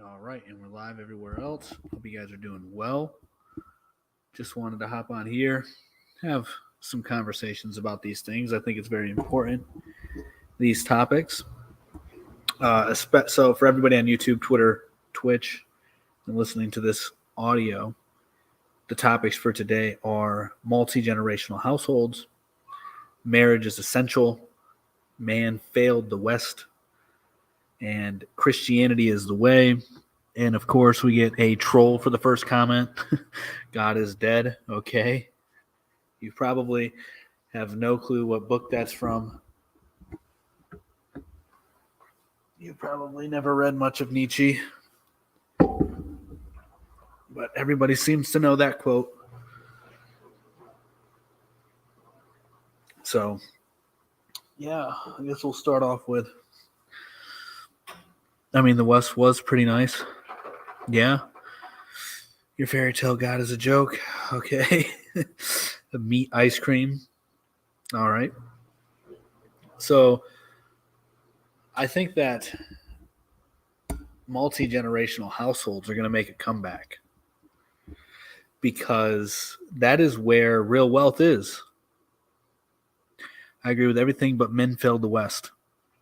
All right, and we're live everywhere else. Hope you guys are doing well. Just wanted to hop on here, have some conversations about these things. I think it's very important, these topics. So, for everybody on YouTube, Twitter, Twitch, and listening to this audio, the topics for today are multi generational households, marriage is essential, man failed the West, and Christianity is the way. And of course, we get a troll for the first comment. God is dead. Okay. You probably have no clue what book that's from. You probably never read much of Nietzsche. But everybody seems to know that quote. So, yeah, I guess we'll start off with. The West was pretty nice. Yeah. Your fairy tale god is a joke. Okay. The meat ice cream. All right. So I think that multi-generational households are going to make a comeback because that is where real wealth is. I agree with everything, but men failed the West.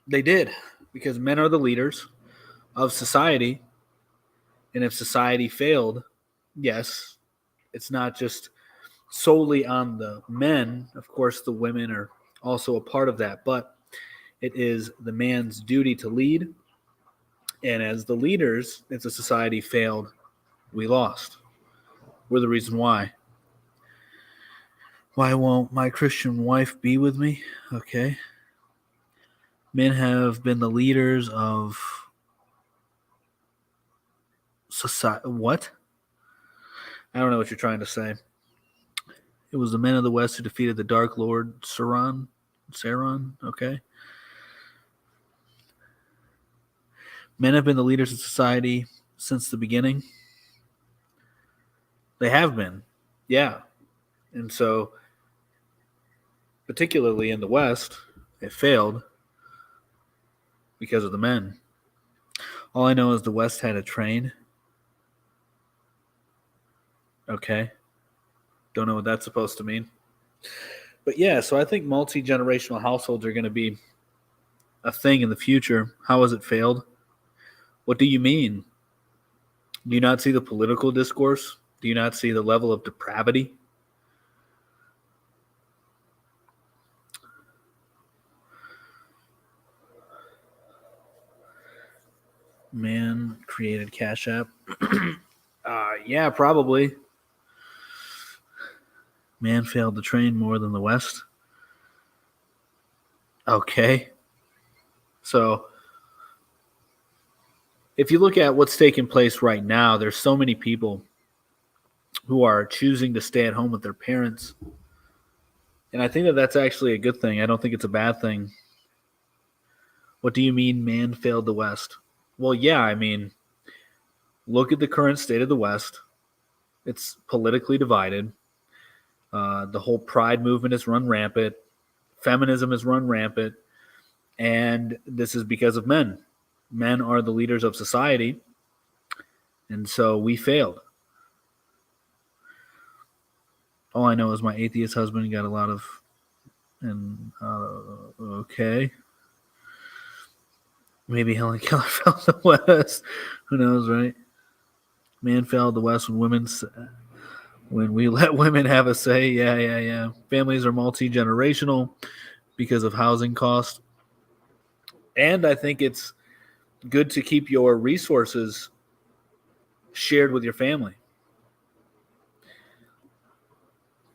They did because men are the leaders of society. And if society failed, yes, it's not just solely on the men. Of course, the women are also a part of that, but it is the man's duty to lead. And as the leaders, if the society failed, we lost. We're the reason why. Why won't my Christian wife be with me? Okay. Men have been the leaders of society. What? I don't know what you're trying to say. It was the men of the West who defeated the Dark Lord Sauron. Okay. Men have been the leaders of society since the beginning. They have been. Yeah. And so, particularly in the West, it failed because of the men. All I know is the West had a train. Okay. Don't know what that's supposed to mean. But yeah, so I think multi-generational households are going to be a thing in the future. How has it failed? What do you mean? Do you not see the political discourse? Do you not see the level of depravity? Man created Cash App. Yeah, probably. Man failed to train more than the West. Okay. So, if you look at what's taking place right now, there's so many people who are choosing to stay at home with their parents. And I think that that's actually a good thing. I don't think it's a bad thing. What do you mean man failed the West? Well, yeah, look at the current state of the West. It's politically divided. The whole pride movement has run rampant. Feminism has run rampant. And this is because of men. Men are the leaders of society. And so we failed. All I know is my atheist husband got a lot of. And, okay. Maybe Helen Keller fell the West. Who knows, right? Man fell the West when we let women have a say. Yeah. Families are multi-generational because of housing costs. And I think it's good to keep your resources shared with your family.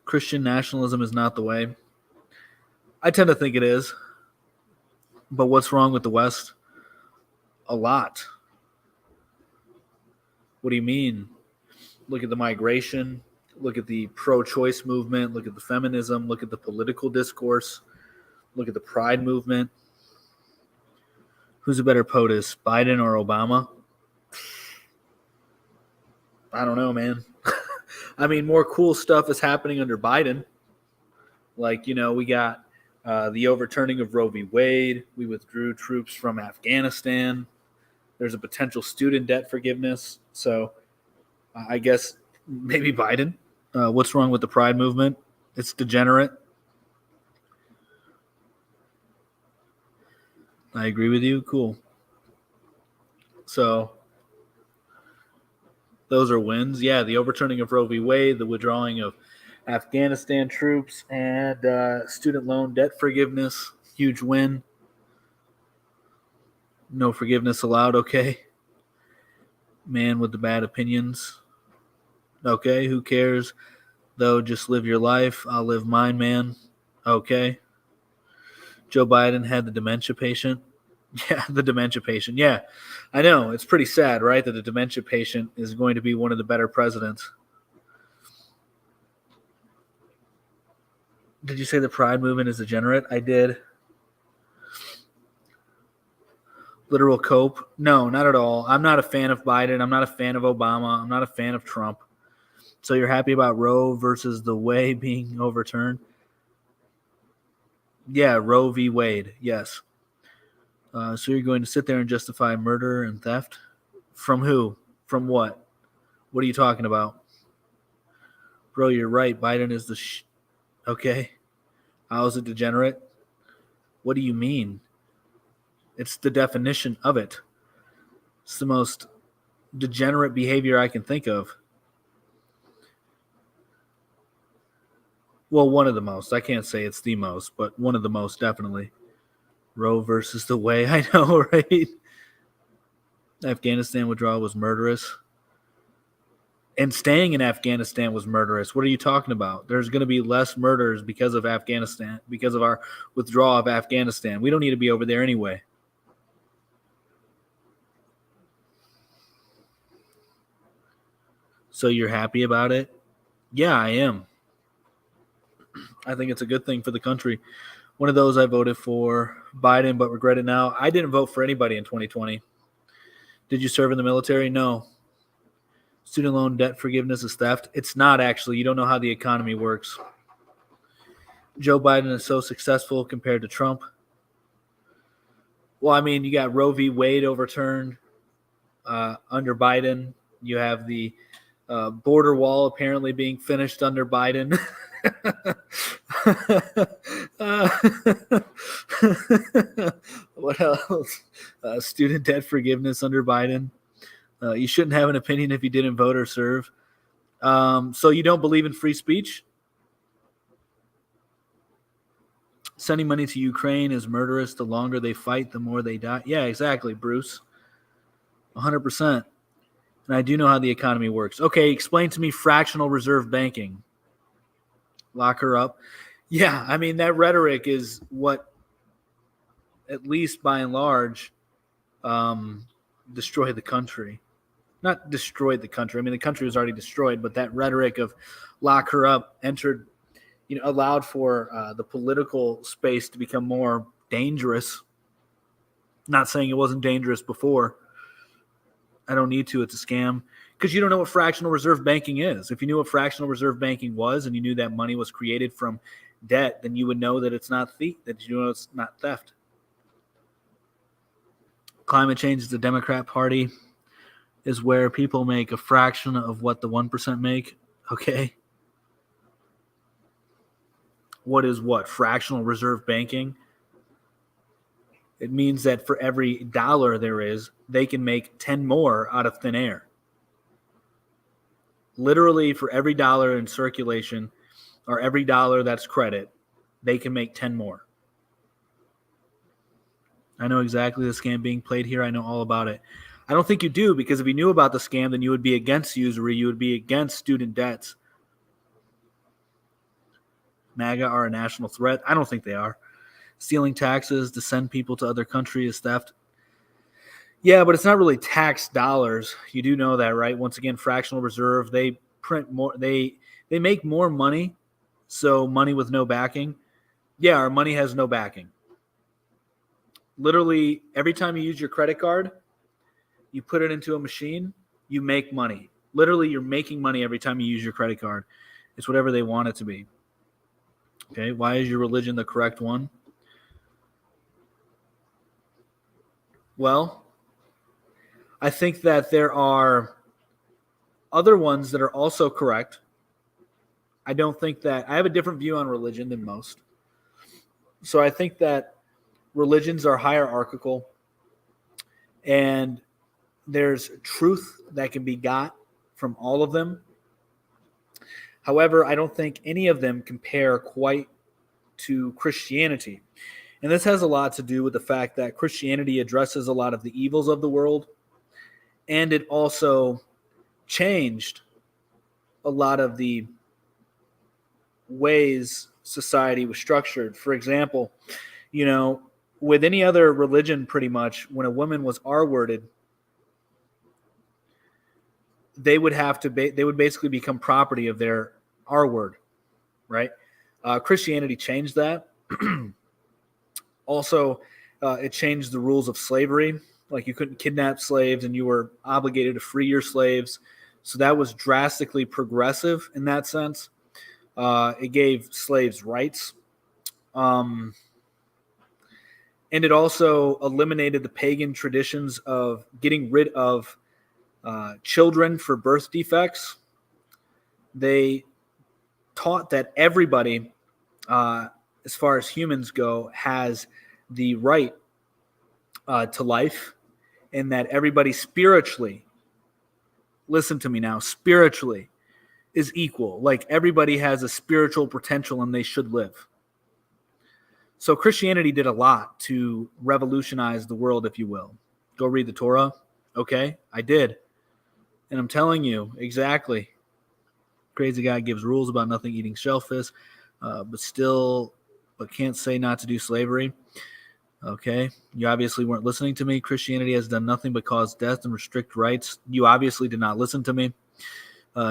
Christian nationalism is not the way. I tend to think it is. But what's wrong with the West? A lot. What do you mean? Look at the migration. Look at the pro-choice movement. Look at the feminism. Look at the political discourse. Look at the pride movement. Who's a better POTUS, Biden or Obama? I don't know, man. More cool stuff is happening under Biden. Like, we got the overturning of Roe v. Wade. We withdrew troops from Afghanistan. There's a potential student debt forgiveness. So I guess maybe Biden. What's wrong with the Pride movement? It's degenerate. I agree with you. Cool. So those are wins. Yeah, the overturning of Roe v. Wade, the withdrawing of Afghanistan troops, and student loan debt forgiveness. Huge win. No forgiveness allowed. Okay. Man with the bad opinions. Okay, who cares? Though, just live your life. I'll live mine, man. Okay. Joe Biden had the dementia patient. Yeah, the dementia patient. Yeah, I know. It's pretty sad, right? That the dementia patient is going to be one of the better presidents. Did you say the Pride movement is degenerate? I did. Literal cope? No, not at all. I'm not a fan of Biden. I'm not a fan of Obama. I'm not a fan of Trump. So you're happy about Roe versus the Wade being overturned? Yeah, Roe v. Wade. Yes. So you're going to sit there and justify murder and theft? From who? From what? What are you talking about? Bro, you're right. Biden is the Okay. How is it degenerate? What do you mean? It's the definition of it. It's the most degenerate behavior I can think of. Well, one of the most. I can't say it's the most, but one of the most, definitely. Roe versus the Wade. I know, right? Afghanistan withdrawal was murderous. And staying in Afghanistan was murderous. What are you talking about? There's going to be less murders because of Afghanistan, because of our withdrawal of Afghanistan. We don't need to be over there anyway. So you're happy about it? Yeah, I am. I think it's a good thing for the country. One of those I voted for Biden, but regret it now. I didn't vote for anybody in 2020. Did you serve in the military? No. Student loan debt forgiveness is theft. It's not actually. You don't know how the economy works. Joe Biden is so successful compared to Trump. Well, I mean, you got Roe v. Wade overturned under Biden. You have the border wall apparently being finished under Biden. What else? Student debt forgiveness under Biden. You shouldn't have an opinion if you didn't vote or serve. So you don't believe in free speech? Sending money to Ukraine is murderous. The longer they fight, the more they die. Yeah, exactly, Bruce. 100%. And I do know how the economy works. Okay, explain to me fractional reserve banking. Lock her up. Yeah, I mean, that rhetoric is what, at least by and large, destroyed the country. Not destroyed the country. I mean, the country was already destroyed, but that rhetoric of lock her up allowed for the political space to become more dangerous. Not saying it wasn't dangerous before. I don't need to. It's a scam. Because you don't know what fractional reserve banking is. If you knew what fractional reserve banking was and you knew that money was created from debt, then you would know that it's not it's not theft. Climate change is the Democrat Party is where people make a fraction of what the 1% make. Okay. What is what? Fractional reserve banking? It means that for every dollar there is, they can make 10 more out of thin air. Literally, for every dollar in circulation or every dollar that's credit, they can make 10 more. I know exactly the scam being played here. I know all about it. I don't think you do, because if you knew about the scam, then you would be against usury. You would be against student debts. MAGA are a national threat. I don't think they are. Stealing taxes to send people to other countries is theft. Yeah, but it's not really tax dollars. You do know that, right? Once again, fractional reserve, they print more. They make more money, so money with no backing. Yeah, our money has no backing. Literally, every time you use your credit card, you put it into a machine, you make money. Literally, you're making money every time you use your credit card. It's whatever they want it to be. Okay, why is your religion the correct one? Well, I think that there are other ones that are also correct. I don't think that I have a different view on religion than most. So I think that religions are hierarchical and there's truth that can be got from all of them. However, I don't think any of them compare quite to Christianity. And this has a lot to do with the fact that Christianity addresses a lot of the evils of the world, and it also changed a lot of the ways society was structured. For example, with any other religion, pretty much, when a woman was R-worded, they would basically become property of their R word, right? Christianity changed that. Also, it changed the rules of slavery. Like you couldn't kidnap slaves and you were obligated to free your slaves. So that was drastically progressive in that sense. It gave slaves rights. And it also eliminated the pagan traditions of getting rid of children for birth defects. They taught that everybody, as far as humans go, has the right to life, and that everybody spiritually, listen to me now, spiritually is equal. Like everybody has a spiritual potential and they should live. So Christianity did a lot to revolutionize the world, if you will. Go read the Torah. Okay, I did. And I'm telling you, exactly. Crazy guy gives rules about nothing eating shellfish, but can't say not to do slavery. Okay, you obviously weren't listening to me. Christianity has done nothing but cause death and restrict rights. You obviously did not listen to me.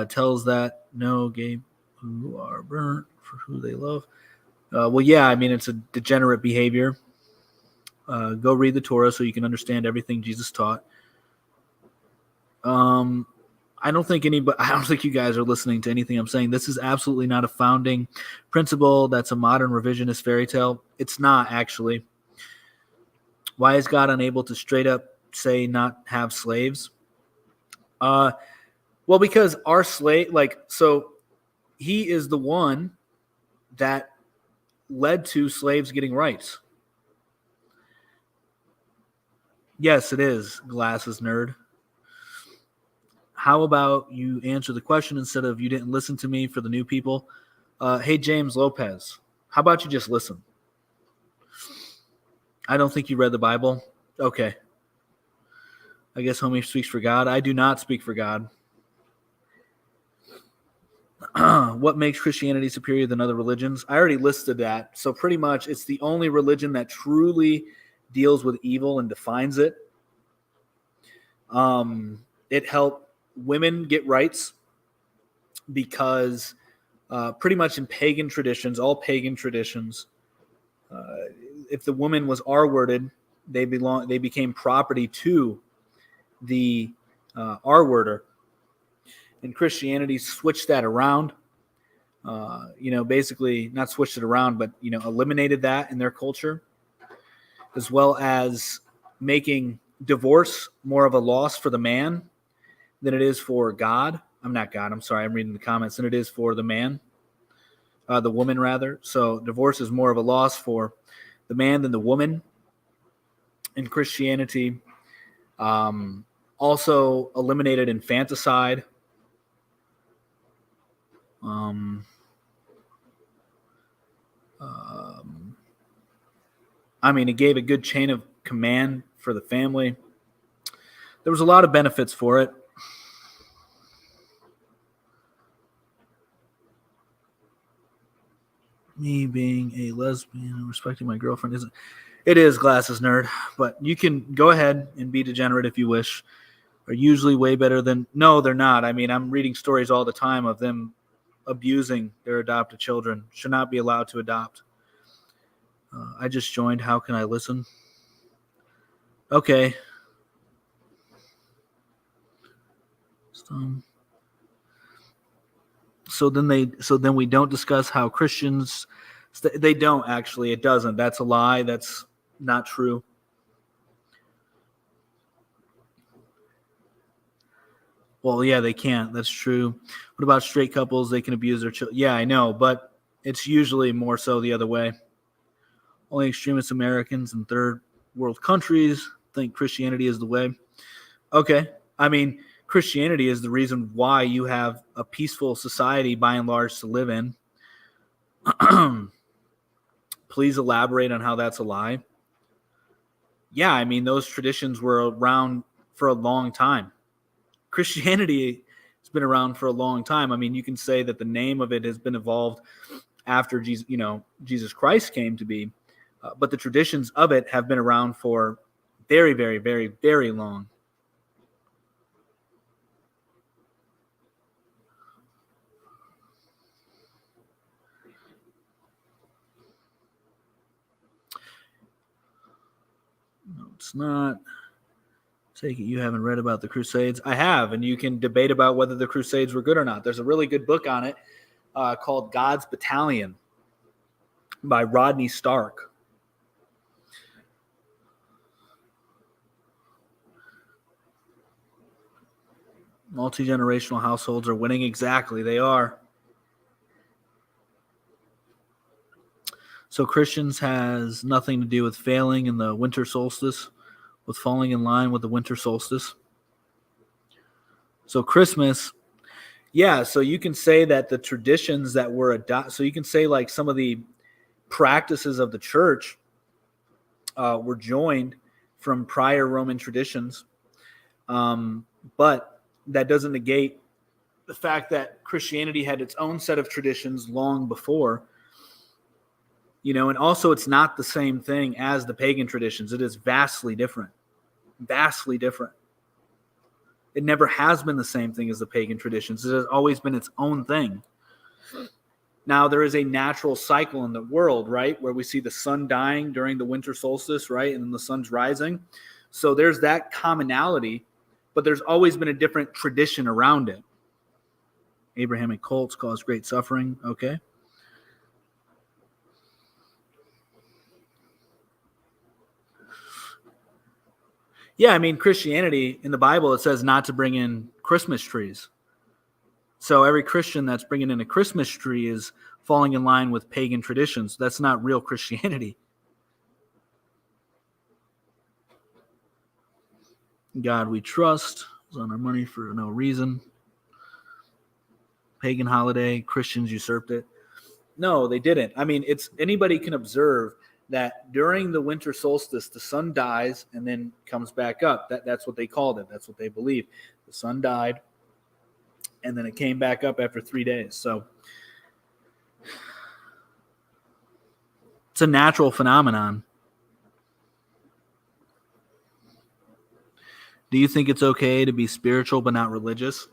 Tells that no gay who are burnt for who they love. Well, yeah, I mean, it's a degenerate behavior. Go read the Torah so you can understand everything Jesus taught. I don't think you guys are listening to anything I'm saying. This is absolutely not a founding principle. That's a modern revisionist fairy tale. It's not, actually. Why is God unable to straight up say not have slaves? Well, because our slave, so he is the one that led to slaves getting rights. Yes, it is, glasses nerd. How about you answer the question instead of you didn't listen to me for the new people? Hey, James Lopez, how about you just listen? I don't think you read the Bible. Okay. I guess homie speaks for God. I do not speak for God. What makes Christianity superior than other religions? I already listed that. So pretty much it's the only religion that truly deals with evil and defines it. It helped women get rights because pretty much in pagan traditions, all pagan traditions, if the woman was R-worded, they became property to the R-worder. And Christianity switched that around. Basically not switched it around, but eliminated that in their culture, as well as making divorce more of a loss for the man than it is for God. I'm not God. I'm sorry. I'm reading the comments. Than it is for the man, the woman rather. So divorce is more of a loss for the man than the woman. In Christianity, also eliminated infanticide. It gave a good chain of command for the family. There was a lot of benefits for it. Me being a lesbian and respecting my girlfriend isn't. It is, glasses nerd, but you can go ahead and be degenerate if you wish. Are usually way better than. No, they're not. I'm reading stories all the time of them abusing their adopted children. Should not be allowed to adopt. I just joined. How can I listen? Okay. So then we don't discuss how Christians. They don't actually. It doesn't. That's a lie. That's not true. Well, yeah, they can't. That's true. What about straight couples? They can abuse their children. Yeah, I know, but it's usually more so the other way. Only extremist Americans and third world countries think Christianity is the way. Okay. I mean, Christianity is the reason why you have a peaceful society by and large to live in. Please elaborate on how that's a lie. Yeah, I mean, those traditions were around for a long time. Christianity has been around for a long time. I mean, you can say that the name of it has been evolved after Jesus Christ came to be, but the traditions of it have been around for very, very, very, very long. No, it's not. Take it you haven't read about the Crusades. I have, and you can debate about whether the Crusades were good or not. There's a really good book on it called God's Battalion by Rodney Stark. Multi-generational households are winning. Exactly, they are. So Christians has nothing to do with failing in the winter solstice, with falling in line with the winter solstice. So Christmas, yeah, so you can say that the traditions that were adopted, so you can say like some of the practices of the church were joined from prior Roman traditions, but that doesn't negate the fact that Christianity had its own set of traditions long before. And also it's not the same thing as the pagan traditions. It is vastly different. Vastly different. It never has been the same thing as the pagan traditions. It has always been its own thing. Now, there is a natural cycle in the world, right, where we see the sun dying during the winter solstice, right, and then the sun's rising. So there's that commonality, but there's always been a different tradition around it. Abrahamic cults cause great suffering. Okay. Yeah, I mean, Christianity, in the Bible, it says not to bring in Christmas trees. So every Christian that's bringing in a Christmas tree is falling in line with pagan traditions. That's not real Christianity. God we trust is on our money for no reason. Pagan holiday, Christians usurped it. No, they didn't. I mean, anybody can observe that during the winter solstice, the sun dies and then comes back up. That's what they called it. That's what they believe. The sun died, and then it came back up after 3 days. So it's a natural phenomenon. Do you think it's okay to be spiritual but not religious?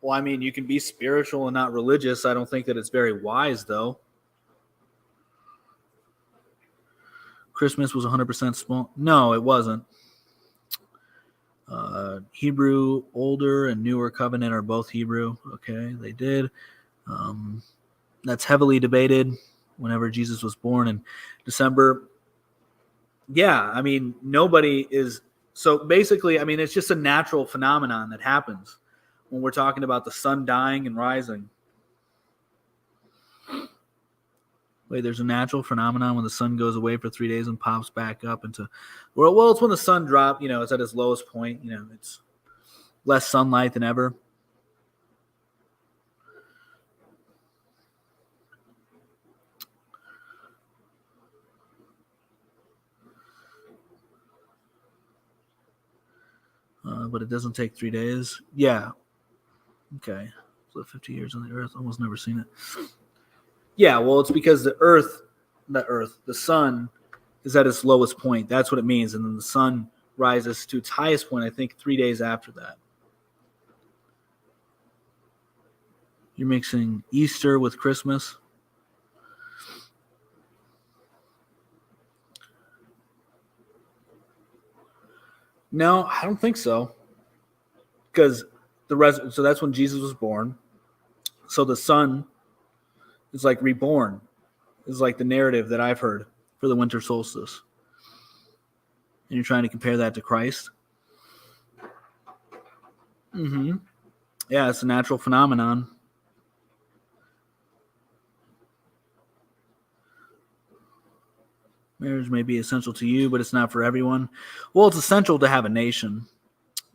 Well, I mean, you can be spiritual and not religious. I don't think that it's very wise, though. Christmas was 100% small. No, it wasn't. Hebrew, older and newer covenant are both Hebrew. Okay, they did. That's heavily debated whenever Jesus was born in December. Yeah, I mean, nobody is. So basically, I mean, it's just a natural phenomenon that happens when we're talking about the sun dying and rising. Wait, there's a natural phenomenon when the sun goes away for 3 days and pops back up into. Well, it's when the sun drops. It's at its lowest point. It's less sunlight than ever. But it doesn't take 3 days. Yeah. Okay. So 50 years on the earth. Almost never seen it. Yeah, well, it's because the sun is at its lowest point. That's what it means. And then the sun rises to its highest point, I think, 3 days after that. You're mixing Easter with Christmas. No, I don't think so. Because so that's when Jesus was born. So the sun is like reborn. Is like the narrative that I've heard for the winter solstice. And you're trying to compare that to Christ? Mm-hmm. Yeah, it's a natural phenomenon. Marriage may be essential to you, but it's not for everyone. Well, it's essential to have a nation.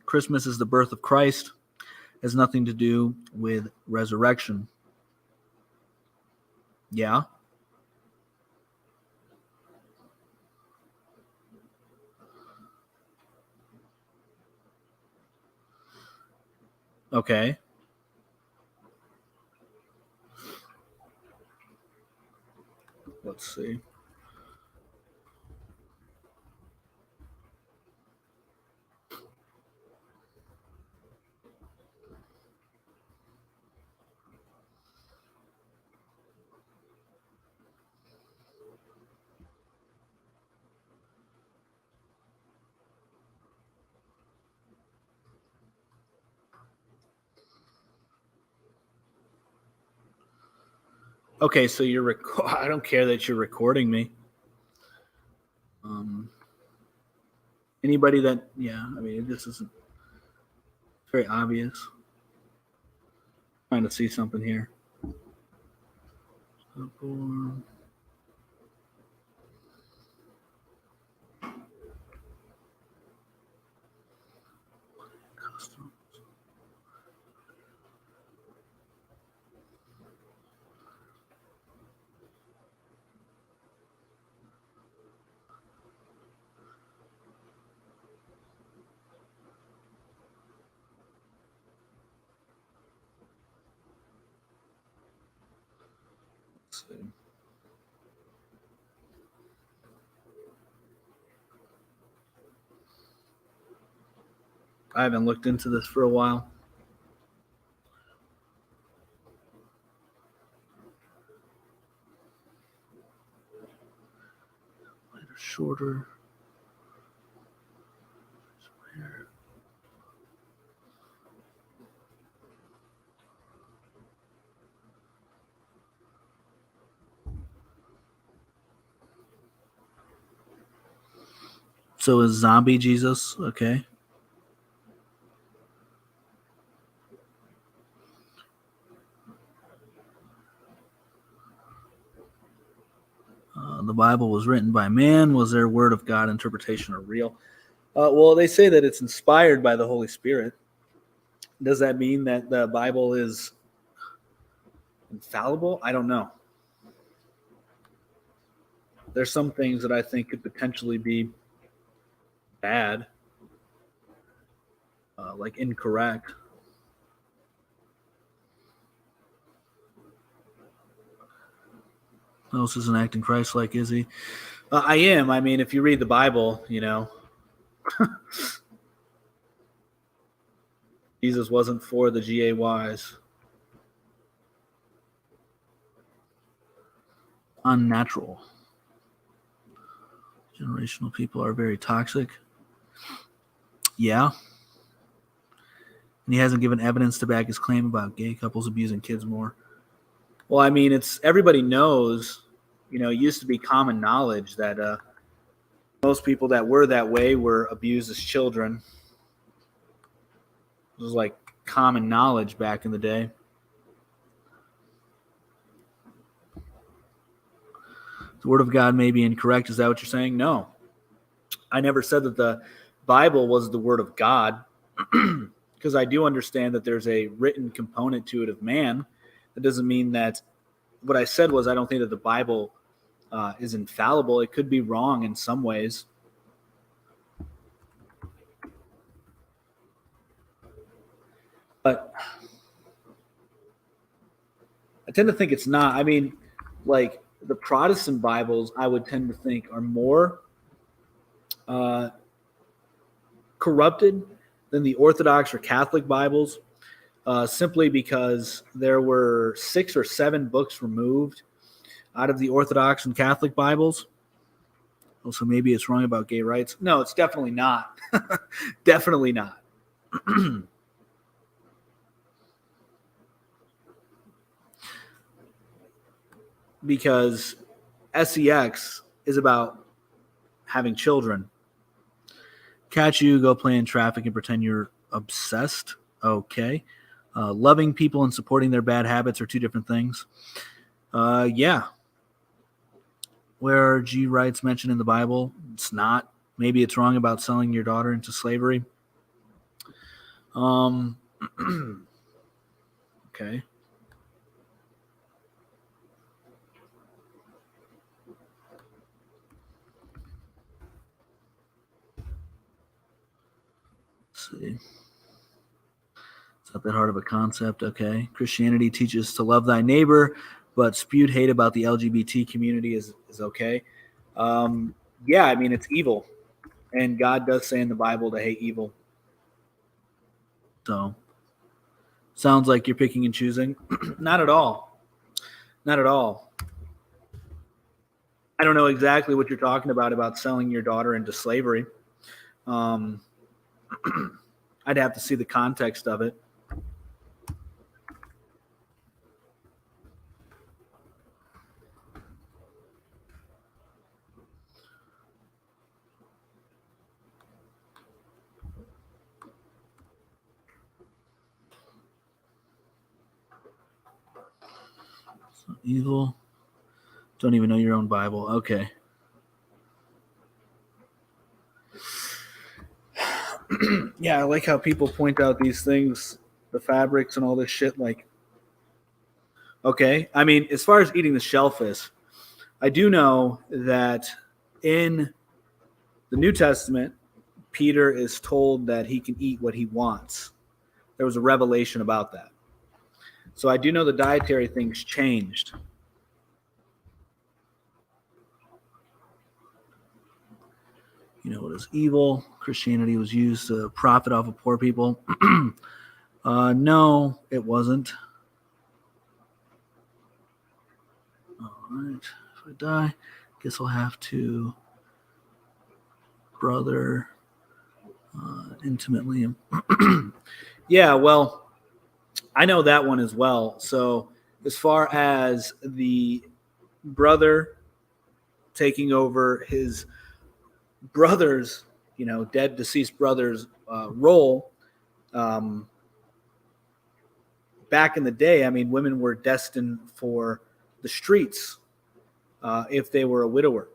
Christmas is the birth of Christ. It has nothing to do with resurrection. Yeah. Okay. Let's see. Okay, so you're I don't care that you're recording me. Anybody that, yeah, I mean, this isn't very obvious. Trying to see something here. Let's see. I haven't looked into this for a while. Lighter, shorter. So is zombie Jesus okay? The Bible was written by man. Was their word of God interpretation or real? Well, they say that it's inspired by the Holy Spirit. Does that mean that the Bible is infallible? I don't know. There's some things that I think could potentially be bad, like incorrect. Moses isn't acting Christ-like, is he? I am. I mean, if you read the Bible, you know, Jesus wasn't for the GAYs. Unnatural. Generational people are very toxic. Yeah. And he hasn't given evidence to back his claim about gay couples abusing kids more. Well, I mean, it's everybody knows, you know, it used to be common knowledge that most people that were that way were abused as children. It was like common knowledge back in the day. The word of God may be incorrect. Is that what you're saying? No. I never said that the Bible was the word of God because I do understand that there's a written component to it of man. That doesn't mean that what I said was I don't think that the Bible is infallible. It could be wrong in some ways. But I tend to think it's not. I mean, like the Protestant Bibles, I would tend to think are more corrupted than the Orthodox or Catholic Bibles, simply because there were 6 or 7 books removed out of the Orthodox and Catholic Bibles. Also, maybe it's wrong about gay rights. No, it's definitely not. Definitely not. Because sex is about having children. Catch you, go play in traffic and pretend you're obsessed. Okay. Loving people and supporting their bad habits are two different things. Yeah. Where are G rights mentioned in the Bible? It's not. Maybe it's wrong about selling your daughter into slavery. Okay. Let's see. It's not that hard of a concept. Okay. Christianity teaches to love thy neighbor, but spewed hate about the LGBT community is okay. Yeah, I mean, it's evil. And God does say in the Bible to hate evil. So, sounds like you're picking and choosing. Not at all. Not at all. I don't know exactly what you're talking about selling your daughter into slavery. I'd have to see the context of it. So evil. Don't even know your own Bible. Okay. Yeah, I like how people point out these things, the fabrics and all this shit. Like, okay. I mean, as far as eating the shellfish, I do know that in the New Testament, Peter is told that he can eat what he wants. There was a revelation about that. So I do know the dietary things changed. You know, it was evil. Christianity was used to profit off of poor people. No, it wasn't. All right. If I die, guess I'll have to brother intimately. Yeah, well, I know that one as well. So as far as the brother taking over his brother's, dead deceased brother's role, back in the day, I mean, women were destined for the streets if they were a widower.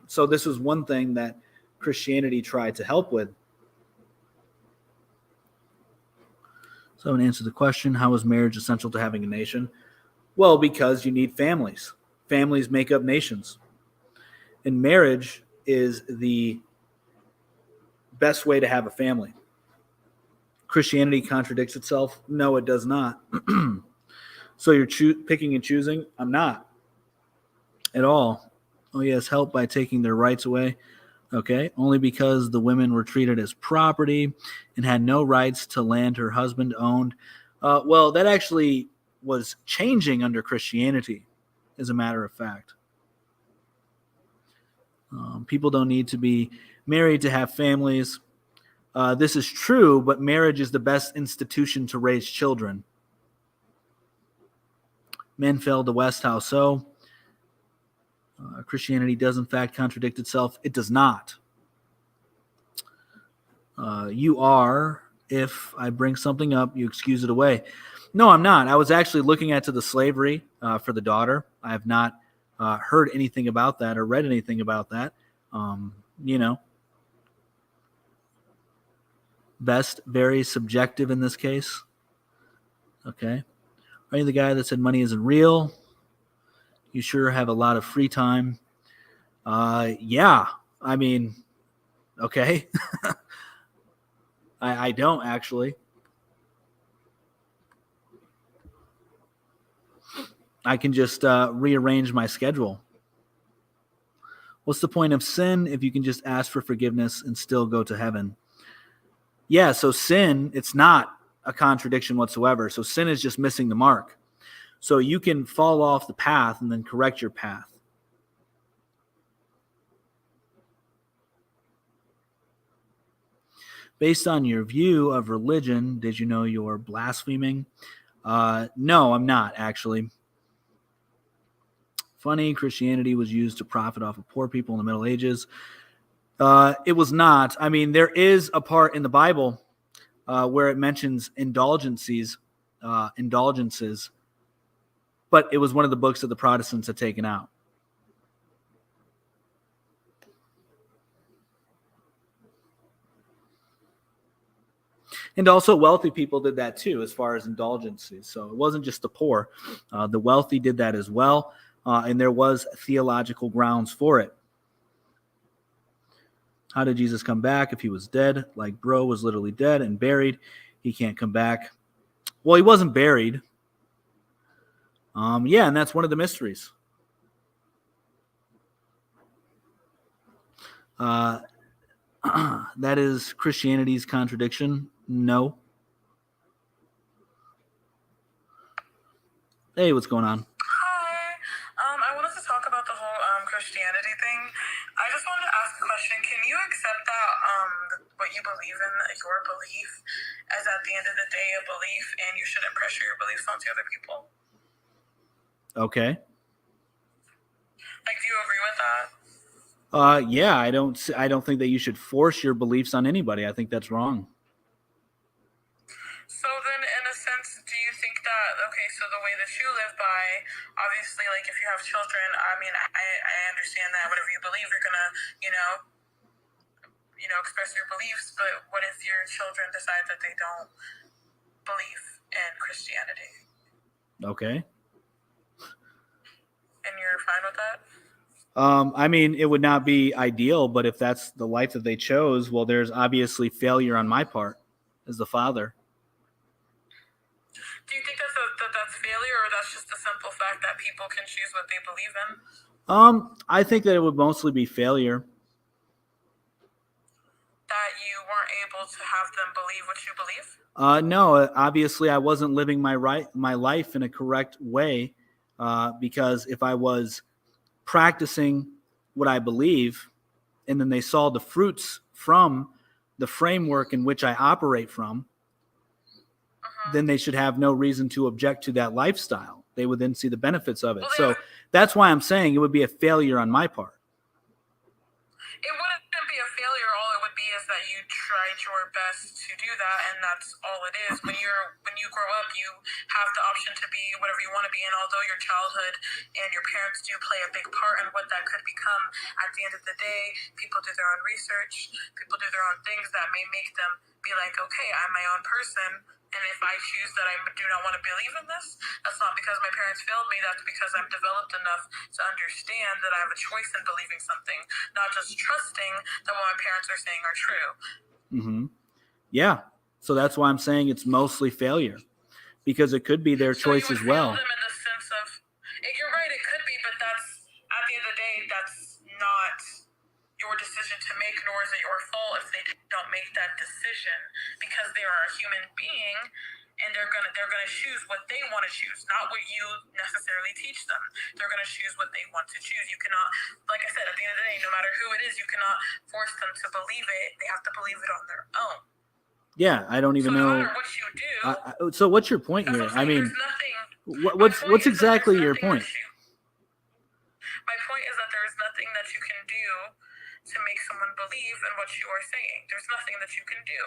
So this was one thing that Christianity tried to help with. So I'm going to answer the question, how is marriage essential to having a nation? Well, because you need families. Families make up nations. And marriage is the best way to have a family. Christianity contradicts itself? No, it does not. So you're picking and choosing? I'm not at all. Oh, yes, help by taking their rights away. Okay, only because the women were treated as property and had no rights to land her husband owned. Well, that actually was changing under Christianity, as a matter of fact. People don't need to be married to have families. This is true, but marriage is the best institution to raise children. Men fell to West, how so? Christianity does in fact contradict itself. It does not. You are, if I bring something up, you excuse it away. No, I'm not. I was actually looking at the slavery for the daughter. I have not heard anything about that or read anything about that. Best, very subjective in this case. Okay. Are you the guy that said money isn't real? You sure have a lot of free time. Yeah. I mean, okay. I don't actually. I can just rearrange my schedule. What's the point of sin if you can just ask for forgiveness and still go to heaven? Yeah, so sin, it's not a contradiction whatsoever. So sin is just missing the mark. So you can fall off the path and then correct your path. Based on your view of religion, did you know you're blaspheming? No, I'm not, actually. Funny, Christianity was used to profit off of poor people in the Middle Ages. It was not. I mean, there is a part in the Bible where it mentions indulgencies indulgences, but it was one of the books that the Protestants had taken out. And also wealthy people did that too, as far as indulgences. So it wasn't just the poor. The wealthy did that as well, and there was theological grounds for it. How did Jesus come back if he was dead? Like bro was literally dead and buried. He can't come back. Well, he wasn't buried. Yeah, and that's one of the mysteries. That is Christianity's contradiction. No. Hey, what's going on? Hi. I wanted to talk about the whole Christianity thing. I just wanted to ask a question. Can you accept that what you believe in, your belief, as at the end of the day a belief, and you shouldn't pressure your beliefs onto other people? Okay. Like, do you agree with that? Yeah, I don't think that you should force your beliefs on anybody. I think that's wrong. So then, in a sense, do you think that, okay, so the way that you live by, obviously, like, if you have children, I mean, I understand that whatever you believe, you're gonna, express your beliefs, but what if your children decide that they don't believe in Christianity? Okay. And you're fine with that? I mean, it would not be ideal, but if that's the life that they chose, well, there's obviously failure on my part as the father. Do you think that's failure, or that's just the simple fact that people can choose what they believe in? I think that it would mostly be failure. That you weren't able to have them believe what you believe? No, obviously I wasn't living my life in a correct way, because if I was practicing what I believe, and then they saw the fruits from the framework in which I operate from, then they should have no reason to object to that lifestyle. They would then see the benefits of it. Well, so that's why I'm saying it would be a failure on my part. It wouldn't be a failure. All it would be is that you tried your best to do that, and that's all it is. When you grow up, you have the option to be whatever you want to be, and although your childhood and your parents do play a big part in what that could become, at the end of the day, people do their own research, people do their own things that may make them be like, okay, I'm my own person, and if I choose that I do not want to believe in this, that's not because my parents failed me, that's because I'm developed enough to understand that I have a choice in believing something, not just trusting that what my parents are saying are true. Mm-hmm. Yeah. So that's why I'm saying it's mostly failure, because it could be their choice as well. Fail them in the sense of, you're right, it could be, but that's, at the end of the day, that's not your decision to make, nor is it your fault if they don't make that decision, because they are a human being and they're gonna choose what they want to choose, not what you necessarily teach them. They're gonna choose what they want to choose. You cannot, like I said, at the end of the day, no matter who it is, you cannot force them to believe it. They have to believe it on their own. Yeah, I don't even know. No matter what you do. So what's your point here? I mean, what's exactly your point? My point is that there is nothing that you can do to make someone believe in what you are saying. There's nothing that you can do.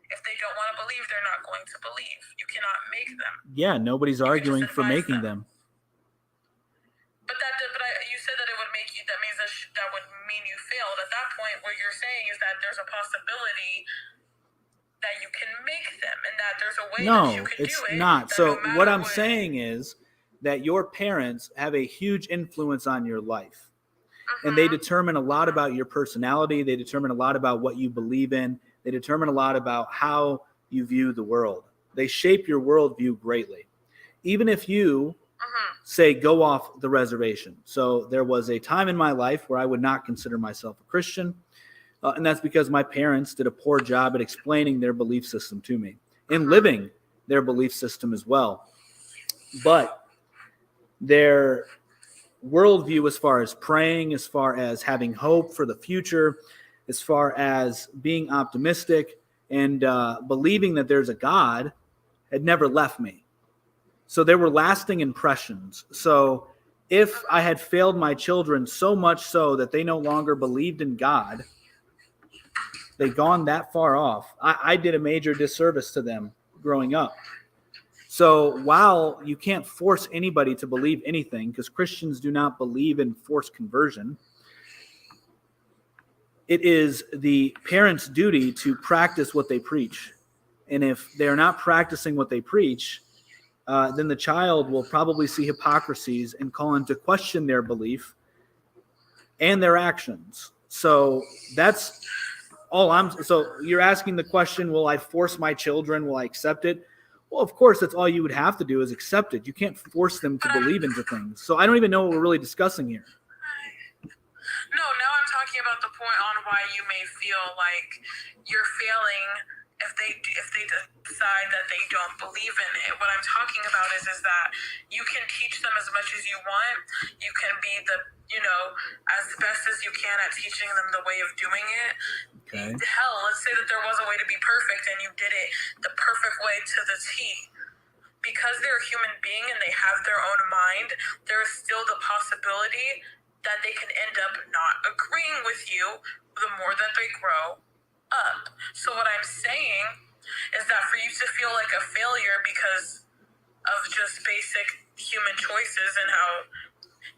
If they don't want to believe, they're not going to believe. You cannot make them. Yeah, nobody's arguing for making them. But you said that it would make you. That means that would mean you failed. At that point, what you're saying is that there's a possibility that you can make them, and that there's a way that you can do it. No, it's not. So what I'm saying is that your parents have a huge influence on your life. And they determine a lot about your personality. They determine a lot about what you believe in. They determine a lot about how you view the world. They shape your worldview greatly. Even if you say go off the reservation. So there was a time in my life where I would not consider myself a Christian. And that's because my parents did a poor job at explaining their belief system to me and living their belief system as well. But their worldview, as far as praying, as far as having hope for the future, as far as being optimistic and believing that there's a God, had never left me. So there were lasting impressions. So if I had failed my children so much so that they no longer believed in God, they'd gone that far off, I did a major disservice to them growing up. So while you can't force anybody to believe anything, because Christians do not believe in forced conversion, it is the parents' duty to practice what they preach. And if they're not practicing what they preach, then the child will probably see hypocrisies and call into question their belief and their actions. So that's all so you're asking the question, will I force my children? Will I accept it? Well, of course, that's all you would have to do is accept it. You can't force them to believe into things. So I don't even know what we're really discussing here. No, now I'm talking about the point on why you may feel like you're failing if they decide that they don't believe in it. What I'm talking about is that you can teach them as much as you want. You can be as best as you can at teaching them the way of doing it. Okay. Hell, let's say that there was a way to be perfect and you did it the perfect way to the T. Because they're a human being and they have their own mind, there is still the possibility that they can end up not agreeing with you the more that they grow up. So what I'm saying is that for you to feel like a failure because of just basic human choices and how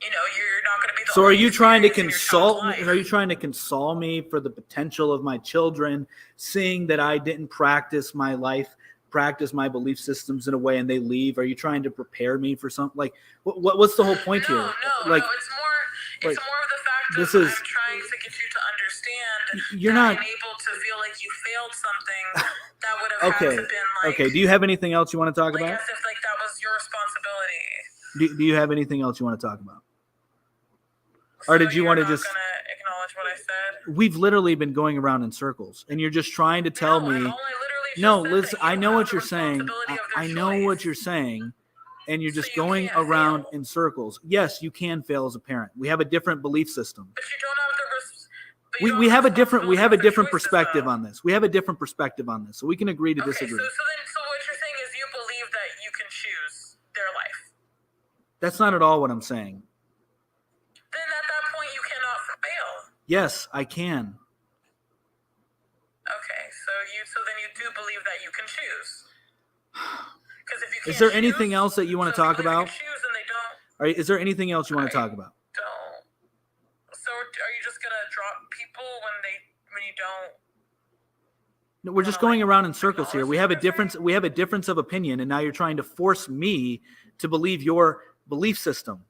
you're not going to be the So are you trying to consult? Are you trying to console me for the potential of my children, seeing that I didn't practice my belief systems in a way and they leave? Are you trying to prepare me for something? Like what's the whole point here? No, it's more of the fact that I'm trying to get you to understand you're that not I'm able to feel like you failed something that would have had to been like. Okay. Do you have anything else you want to talk about? As if that was your responsibility. Do you have anything else you want to talk about? So or did you want to just just acknowledge what I said? We've literally been going around in circles, and you're just trying to tell me. No, Liz, I know what you're saying. I know what you're saying, and you're just going around in circles. Yes, you can fail as a parent. We have a different belief system. But you don't have We have a different perspective on this. We have a different perspective on this, so we can agree to disagree. So what you're saying is you believe that you can choose their life. That's not at all what I'm saying. Then at that point you cannot fail. Yes, I can. Okay, so then you do believe that you can choose. Because if you can't Is there anything else that you want to talk about? Choose and they don't. Is there anything else you want to talk about? Don't. So are you just gonna drop people when you don't? No, we're just going around in circles here. We have a difference of opinion, and now you're trying to force me to believe your belief system.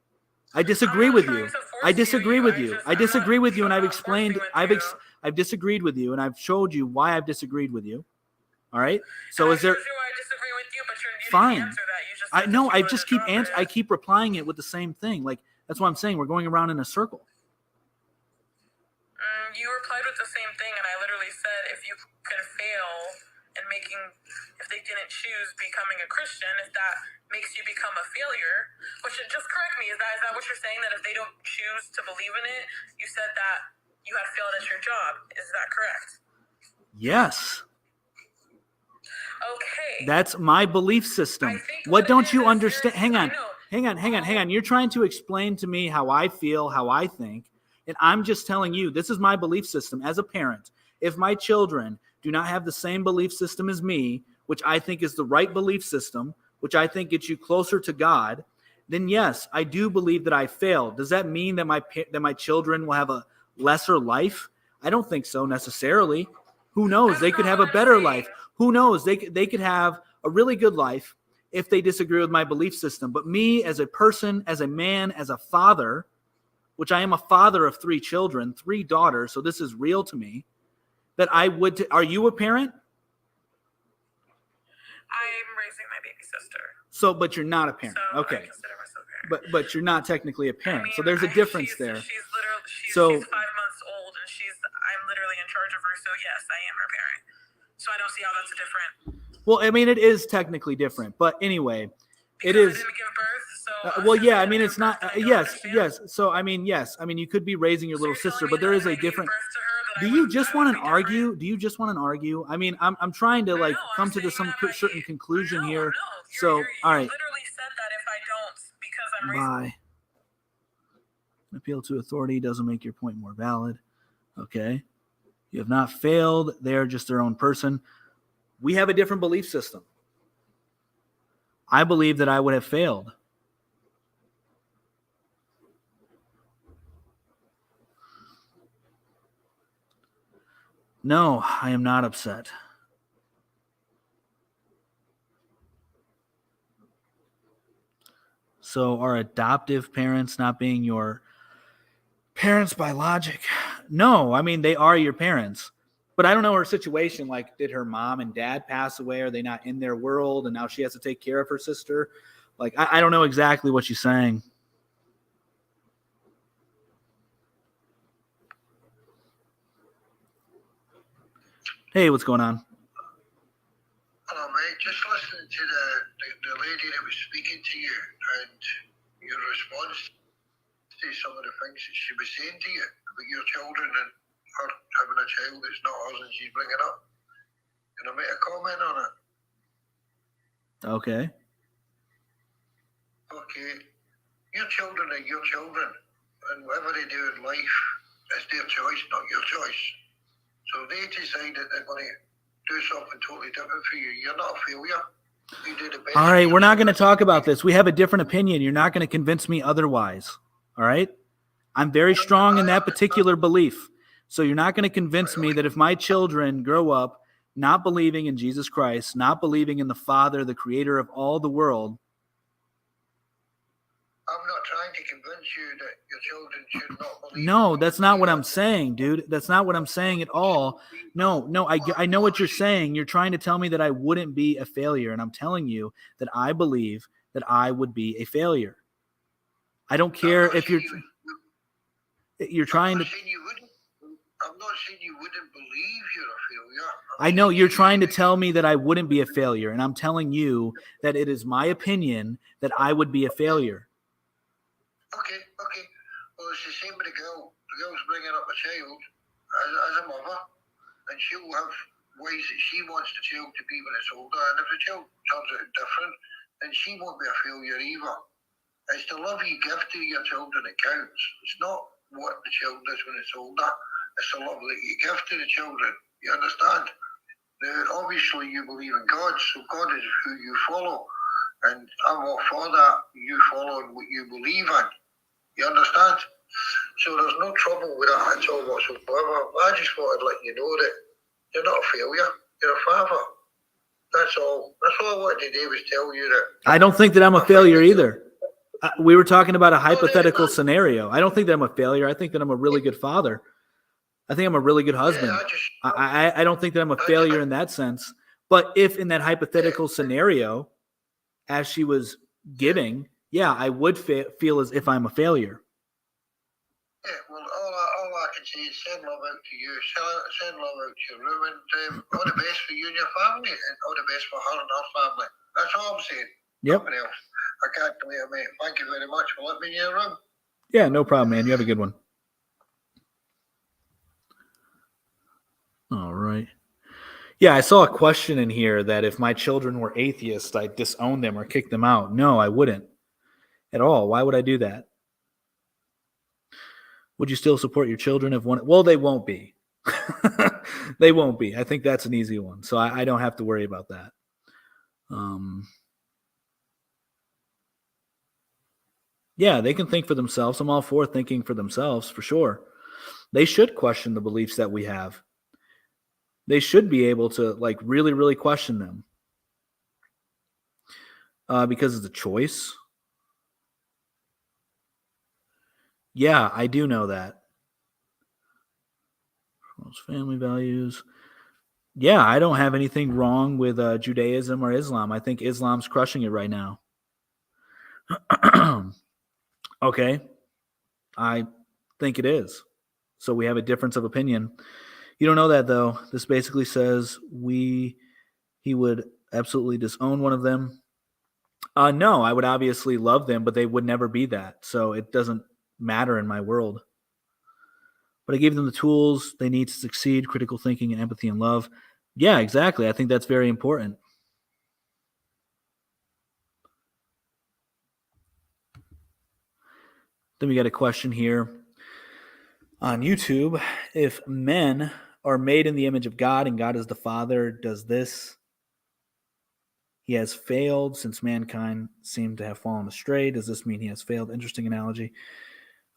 I disagree with you. I disagree with you. I disagree with you, and I've explained. I've disagreed with you, and I've showed you why I've disagreed with you. All right. So is there? I disagree with you, but you fine. didn't answer that. You just I keep replying it with the same thing. Like that's what I'm saying. We're going around in a circle. You replied with the same thing, and I literally said if you could fail in if they didn't choose becoming a Christian, if that makes you become a failure, which just correct me, is that what you're saying, that if they don't choose to believe in it, you said that you had failed at your job? Is that correct? Yes. Okay. That's my belief system. What don't you understand? Hang on. You're trying to explain to me how I feel, how I think. And I'm just telling you, this is my belief system as a parent. If my children do not have the same belief system as me, which I think is the right belief system, which I think gets you closer to God, then yes, I do believe that I failed. Does that mean that my children will have a lesser life? I don't think so necessarily. Who knows? They could have a better life. Who knows? They could have a really good life if they disagree with my belief system. But me as a person, as a man, as a father, which I am a father of 3 children, 3 daughters, so this is real to me, that I would... Are you a parent? I'm raising my baby sister. So, but you're not a parent. So okay. I consider myself a parent. But you're not technically a parent. So there's a difference there. She's 5 months old, and I'm literally in charge of her, so yes, I am her parent. So I don't see how that's different. Well, I mean, it is technically different, but anyway, because it is... I didn't give birth, so... well, yeah, I mean, it's not... yes. So, I mean, yes. I mean, you could be raising your little sister, but there is a different... Do you just want to argue? Do you just want to argue? I mean, I'm trying to come to some certain conclusion here. So, all right. You literally said that if I don't, because I'm raising... Bye. Appeal to authority doesn't make your point more valid. Okay. You have not failed. They're just their own person. We have a different belief system. I believe that I would have failed. No, I am not upset. So are adoptive parents not being your parents by logic? No, I mean, they are your parents. But I don't know her situation. Like, did her mom and dad pass away? Are they not in their world? And now she has to take care of her sister? Like, I don't know exactly what she's saying. Hey, what's going on? Hello, mate. Just listening to the lady that was speaking to you and your response to some of the things that she was saying to you about your children and her having a child that's not hers and she's bringing up. Can I make a comment on it? Okay. Okay. Your children are your children, and whatever they do in life is their choice, not your choice. So if they decide that they're going to do something totally different for you, you're not a failure. You do the best. All right, we're not going to talk about this. We have a different opinion. You're not going to convince me otherwise. All right? I'm very strong in that particular belief. So you're not going to convince me that if my children grow up not believing in Jesus Christ, not believing in the Father, the creator of all the world. I'm not trying to convince you that your children should not believe. No, that's not what I'm saying, dude. That's not what I'm saying at all. No, I know what you're saying. You're trying to tell me that I wouldn't be a failure, and I'm telling you that I believe that I would be a failure. I don't care if you're trying to. I'm not saying you wouldn't believe you're a failure. I know you're trying to tell me that I wouldn't be a failure, and I'm telling you that it is my opinion that I would be a failure. Okay. Well, it's the same with the girl. The girl's bringing up a child as a mother, and she'll have ways that she wants the child to be when it's older. And if the child turns out different, then she won't be a failure either. It's the love you give to your children that counts. It's not what the child does when it's older. It's the love that you give to the children. You understand? Now, obviously, you believe in God, so God is who you follow. And I'm all for that, you following what you believe in. You understand? So there's no trouble with that at all whatsoever. I just wanted to let you know that you're not a failure. You're a father. That's all. That's all I wanted to do was tell you that. I don't think that I'm a failure either. We were talking about a hypothetical scenario. I don't think that I'm a failure. I think that I'm a really good father. I think I'm a really good husband. I don't think that I'm a failure in that sense. But if in that hypothetical scenario, as she was giving, yeah, I would feel as if I'm a failure. Yeah, well, all I can say is send love out to you, send love out to your room, and all the best for you and your family, and all the best for her and her family. That's all I'm saying. Yep. Nothing else. I can't believe it, mate. Thank you very much for letting me in your room. Yeah, no problem, man. You have a good one. All right. Yeah, I saw a question in here that if my children were atheists, I'd disown them or kick them out. No, I wouldn't at all. Why would I do that? Would you still support your children if one? Well, they won't be. They won't be. I think that's an easy one. So I don't have to worry about that. Yeah, they can think for themselves. I'm all for thinking for themselves, for sure. They should question the beliefs that we have. They should be able to like really, really question them because it's a choice. Yeah, I do know that. Family values. Yeah, I don't have anything wrong with Judaism or Islam. I think Islam's crushing it right now. Okay, I think it is. So we have a difference of opinion. You don't know that, though. This basically says he would absolutely disown one of them. No, I would obviously love them, but they would never be that. So it doesn't matter in my world. But I gave them the tools they need to succeed: critical thinking and empathy and love. Yeah, exactly. I think that's very important. Then we got a question here on YouTube. If men are made in the image of God and God is the Father, does this He has failed since mankind seemed to have fallen astray. Does this mean he has failed? Interesting analogy.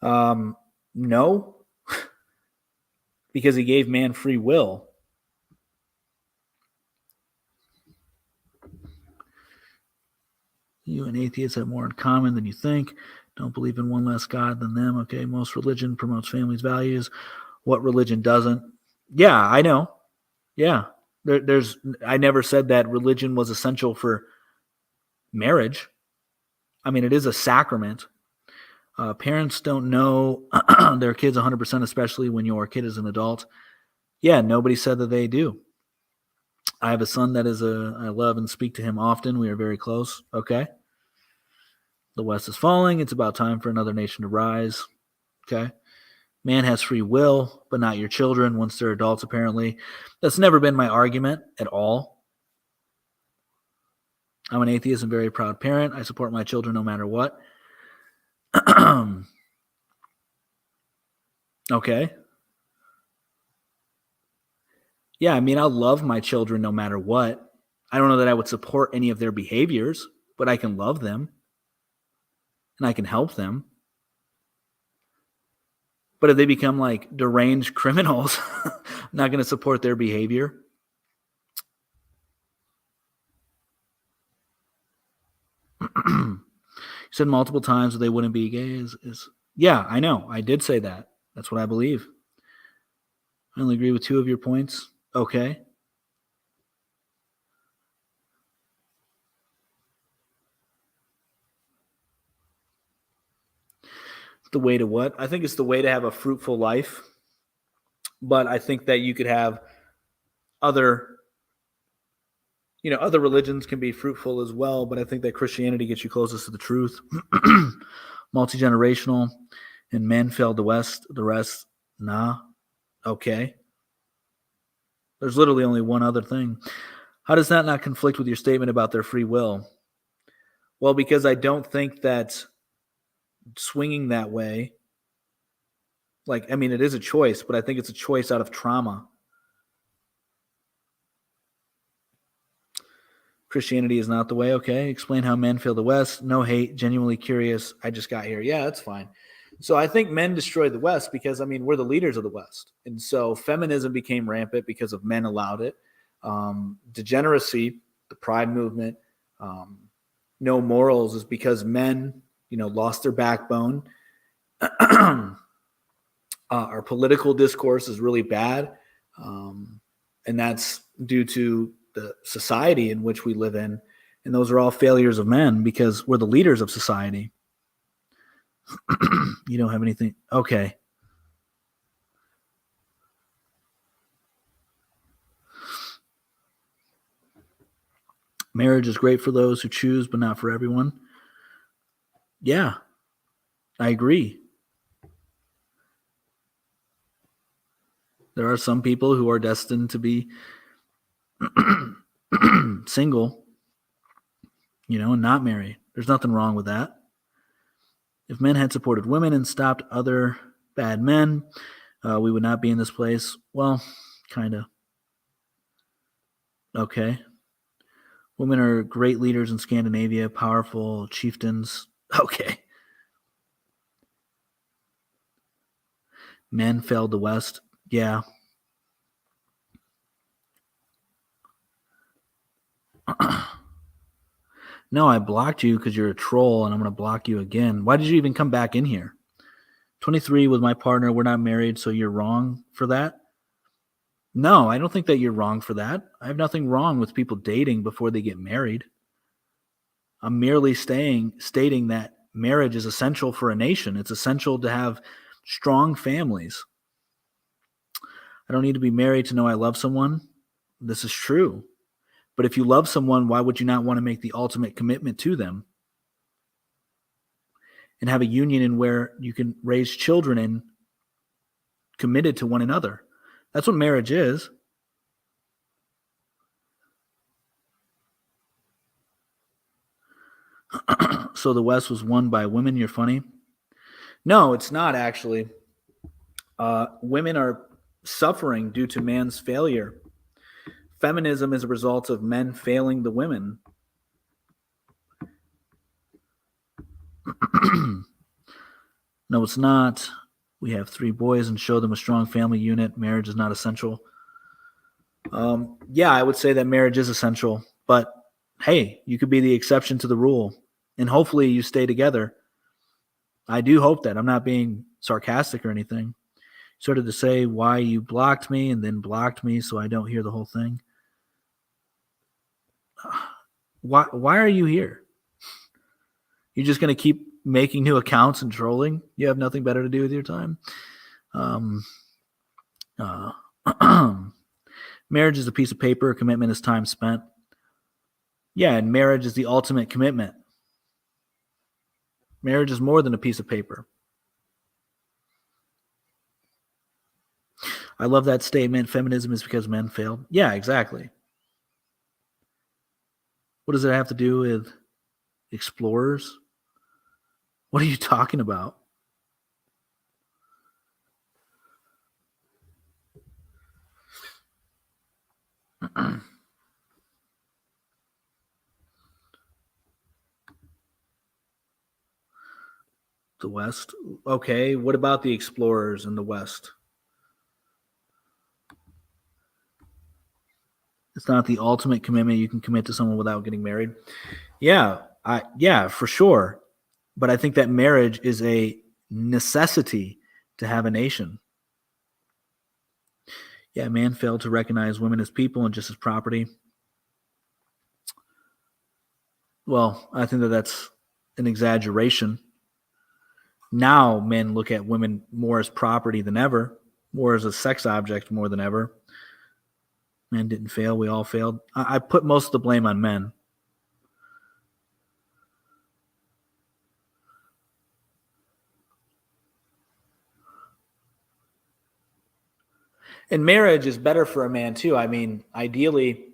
No, because he gave man free will. You and atheists have more in common than you think. Don't believe in one less God than them. Okay, most religion promotes family's values. What religion doesn't? Yeah, I know. Yeah, I never said that religion was essential for marriage. I mean, it is a sacrament. Parents don't know their kids 100%, especially when your kid is an adult. Yeah, nobody said that they do. I have a son that I love and speak to him often. We are very close. Okay. The West is falling. It's about time for another nation to rise. Okay. Man has free will, but not your children once they're adults, apparently. That's never been my argument at all. I'm an atheist and very proud parent. I support my children no matter what. Okay. Yeah, I mean, I love my children no matter what. I don't know that I would support any of their behaviors, but I can love them and I can help them. But if they become like deranged criminals, I'm not going to support their behavior. You said multiple times that they wouldn't be gay. Yeah, I know. I did say that. That's what I believe. I only agree with 2 of your points. Okay. The way to what? I think it's the way to have a fruitful life. But I think that you could have other religions can be fruitful as well. But I think that Christianity gets you closest to the truth. Multi-generational, and men failed the West. The rest, nah. Okay. There's literally only one other thing. How does that not conflict with your statement about their free will? Well, because I don't think that swinging that way, it is a choice, but I think it's a choice out of trauma. Christianity is not the way. Okay. Explain how men fail the West. No hate. Genuinely curious. I just got here. Yeah, that's fine. So I think men destroyed the West because, we're the leaders of the West. And so feminism became rampant because of men allowed it. Degeneracy, the pride movement, no morals is because men, lost their backbone. Our political discourse is really bad. And that's due to the society in which we live in. And those are all failures of men because we're the leaders of society. You don't have anything. Okay. Marriage is great for those who choose, but not for everyone. Yeah, I agree. There are some people who are destined to be single, and not married. There's nothing wrong with that. If men had supported women and stopped other bad men, we would not be in this place. Well, kind of. Okay. Women are great leaders in Scandinavia, powerful chieftains. Okay. Men failed the West. Yeah. No, I blocked you because you're a troll, and I'm going to block you again. Why did you even come back in here? 23 with my partner. We're not married, so you're wrong for that? No, I don't think that you're wrong for that. I have nothing wrong with people dating before they get married. I'm merely stating that marriage is essential for a nation. It's essential to have strong families. I don't need to be married to know I love someone. This is true. But if you love someone, why would you not want to make the ultimate commitment to them? And have a union in where you can raise children in committed to one another. That's what marriage is. So the West was won by women. You're funny. No, it's not actually. Women are suffering due to man's failure. Feminism is a result of men failing the women. No, it's not. We have 3 boys and show them a strong family unit. Marriage is not essential. Yeah, I would say that marriage is essential, but hey, you could be the exception to the rule, and hopefully you stay together. I do hope that. I'm not being sarcastic or anything. Sort of to say why you blocked me and then blocked me so I don't hear the whole thing. Why are you here? You're just going to keep making new accounts and trolling? You have nothing better to do with your time? Marriage is a piece of paper. Commitment is time spent. Yeah, and marriage is the ultimate commitment. Marriage is more than a piece of paper. I love that statement. Feminism is because men failed. Yeah, exactly. What does it have to do with explorers? What are you talking about? The West? Okay, what about the explorers in the West? It's not the ultimate commitment you can commit to someone without getting married. Yeah, for sure. But I think that marriage is a necessity to have a nation. Yeah, man failed to recognize women as people and just as property. Well, I think that that's an exaggeration. Now men look at women more as property than ever, more as a sex object more than ever. Men didn't fail. We all failed. I put most of the blame on men. And marriage is better for a man too. I mean, ideally,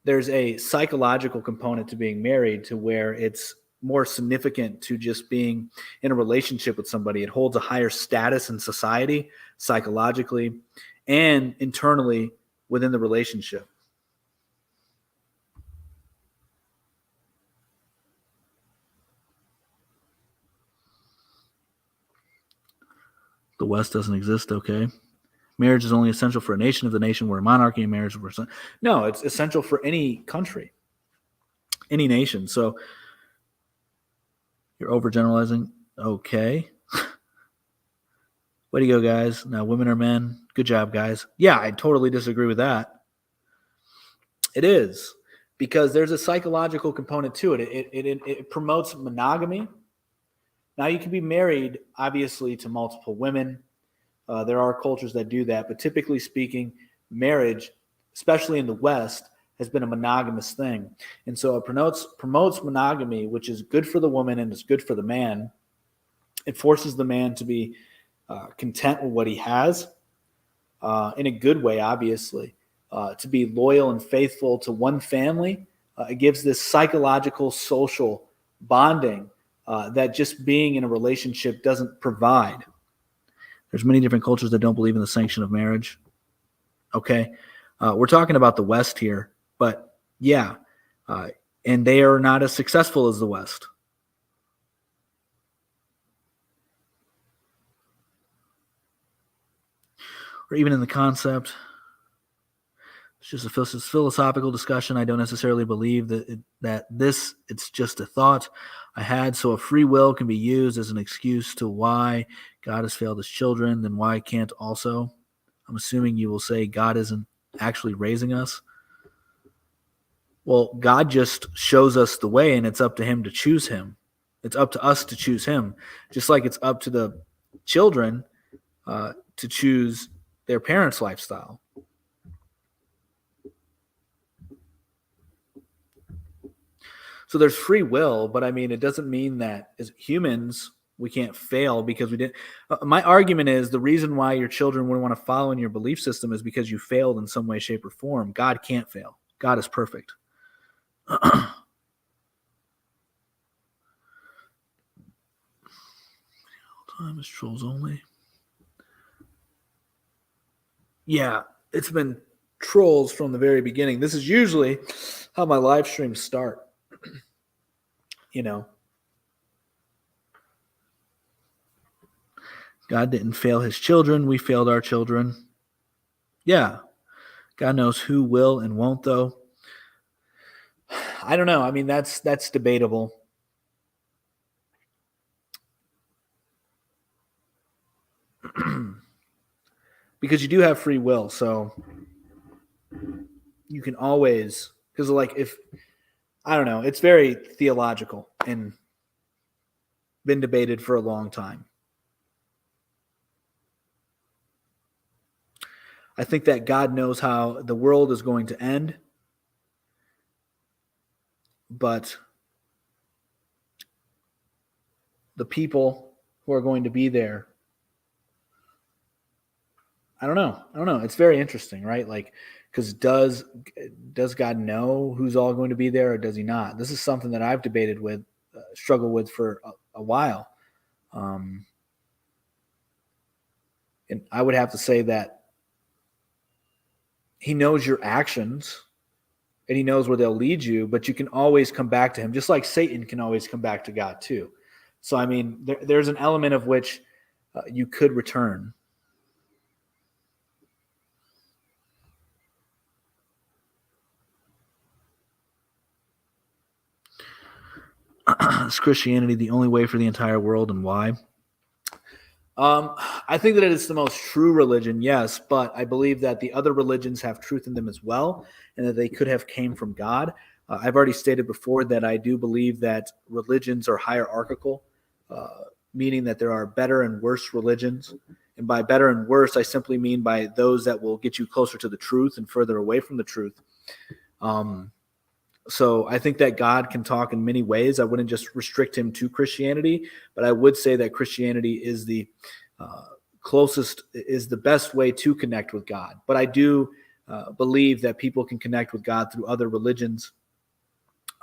there's a psychological component to being married to where it's more significant to just being in a relationship with somebody. It holds a higher status in society, psychologically, and internally within the relationship. The West doesn't exist, okay? Marriage is only essential for a nation. If the nation were a monarchy, and marriage were no, it's essential for any country, any nation. So you're overgeneralizing. Okay. Way to go, guys. Now women are men. Good job, guys. Yeah, I totally disagree with that. It is because there's a psychological component to it. It promotes monogamy. Now you can be married, obviously, to multiple women. There are cultures that do that, but typically speaking, marriage, especially in the West, has been a monogamous thing. And so it promotes monogamy, which is good for the woman and it's good for the man. It forces the man to be content with what he has in a good way, obviously, to be loyal and faithful to one family. It gives this psychological, social bonding that just being in a relationship doesn't provide. There's many different cultures that don't believe in the sanction of marriage. Okay. We're talking about the West here, but yeah. And they are not as successful as the West. Or even in the concept. It's just a philosophical discussion. I don't necessarily believe it's just a thought I had. So a free will can be used as an excuse to why God has failed his children, then why can't also? I'm assuming you will say God isn't actually raising us. Well, God just shows us the way, and it's up to him to choose him. It's up to us to choose him, just like it's up to the children to choose their parents' lifestyle. So there's free will, but I mean, it doesn't mean that as humans, we can't fail because we didn't. My argument is the reason why your children wouldn't want to follow in your belief system is because you failed in some way, shape, or form. God can't fail. God is perfect. Time is trolls only. Yeah, it's been trolls from the very beginning. This is usually how my live streams start. You know, God didn't fail his children. We failed our children. Yeah. God knows who will and won't, though. I don't know. I mean, that's debatable. Because you do have free will, so you can always, because like if, I don't know, it's very theological and been debated for a long time. I think that God knows how the world is going to end, but the people who are going to be there, I don't know. It's very interesting, right? Like, because does God know who's all going to be there, or does he not? This is something that I've debated with, struggled with for a while. And I would have to say that he knows your actions and he knows where they'll lead you, but you can always come back to him, just like Satan can always come back to God too. So, I mean, there's an element of which you could return. Is Christianity the only way for the entire world, and why? I think that it is the most true religion, yes, but I believe that the other religions have truth in them as well, and that they could have came from God. I've already stated before that I do believe that religions are hierarchical, meaning that there are better and worse religions. And by better and worse, I simply mean by those that will get you closer to the truth and further away from the truth. So I think that God can talk in many ways. I wouldn't just restrict him to Christianity, but I would say that Christianity is the closest, is the best way to connect with God. But I do believe that people can connect with God through other religions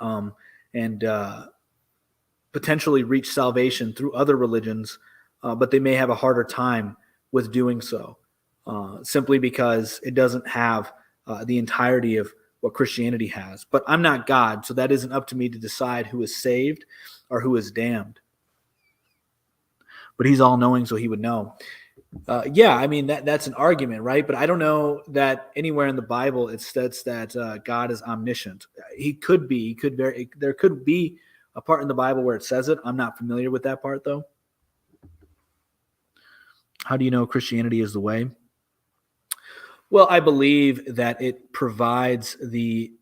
and potentially reach salvation through other religions, but they may have a harder time with doing so simply because it doesn't have the entirety of what Christianity has. But I'm not God, so that isn't up to me to decide who is saved or who is damned. But he's all-knowing, so he would know. Yeah, I mean, that's an argument, right? But I don't know that anywhere in the Bible it states that God is omniscient. He could be. There could be a part in the Bible where it says it. I'm not familiar with that part, though. How do you know Christianity is the way? Well, I believe that it provides the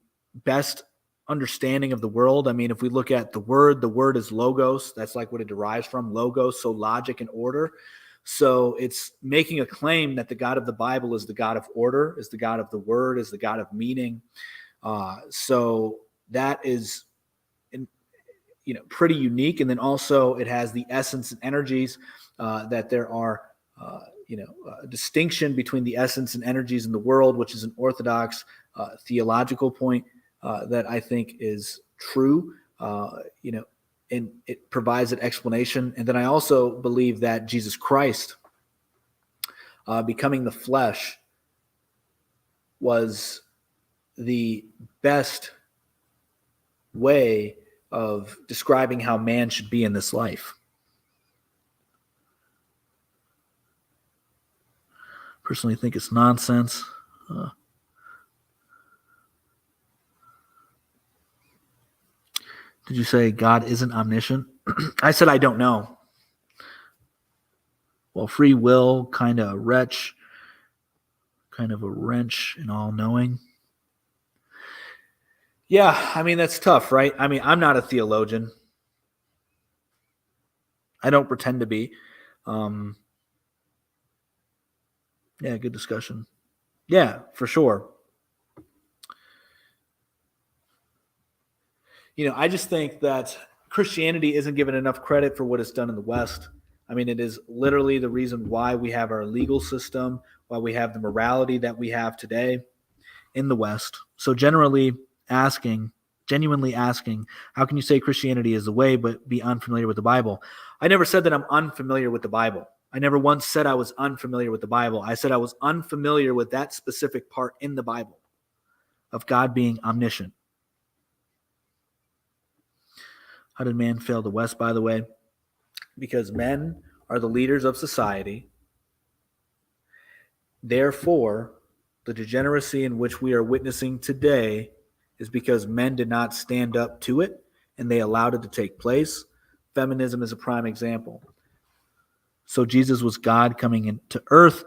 best understanding of the world. I mean, if we look at the word is logos. That's like what it derives from, logos, so logic and order. So it's making a claim that the God of the Bible is the God of order, is the God of the word, is the God of meaning. So that is, pretty unique. And then also it has the essence and energies that there are. A distinction between the essence and energies in the world, which is an orthodox theological point that I think is true, and it provides an explanation. And then I also believe that Jesus Christ becoming the flesh was the best way of describing how man should be in this life. Personally think it's nonsense. Did you say God isn't omniscient? I said I don't know. Well, free will, kind of a wrench in all-knowing. Yeah, I mean, that's tough, right? I mean, I'm not a theologian. I don't pretend to be. Yeah, good discussion. Yeah, for sure. I just think that Christianity isn't given enough credit for what it's done in the West. I mean, it is literally the reason why we have our legal system, why we have the morality that we have today in the West. So genuinely asking, how can you say Christianity is the way but be unfamiliar with the Bible? I never said that I'm unfamiliar with the Bible. I never once said I was unfamiliar with the Bible. I said I was unfamiliar with that specific part in the Bible of God being omniscient. How did man fail the West, by the way? Because men are the leaders of society. Therefore, the degeneracy in which we are witnessing today is because men did not stand up to it and they allowed it to take place. Feminism is a prime example. So Jesus was God coming into earth,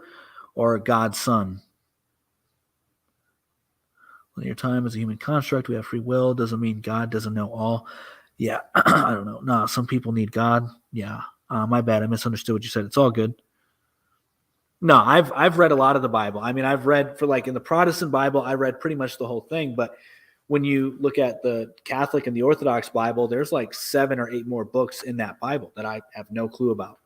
or God's son. Linear time is a human construct. We have free will. Doesn't mean God doesn't know all. Yeah, I don't know. No, some people need God. Yeah, my bad. I misunderstood what you said. It's all good. No, I've read a lot of the Bible. I mean, I've read in the Protestant Bible, I read pretty much the whole thing. But when you look at the Catholic and the Orthodox Bible, there's like 7 or 8 more books in that Bible that I have no clue about.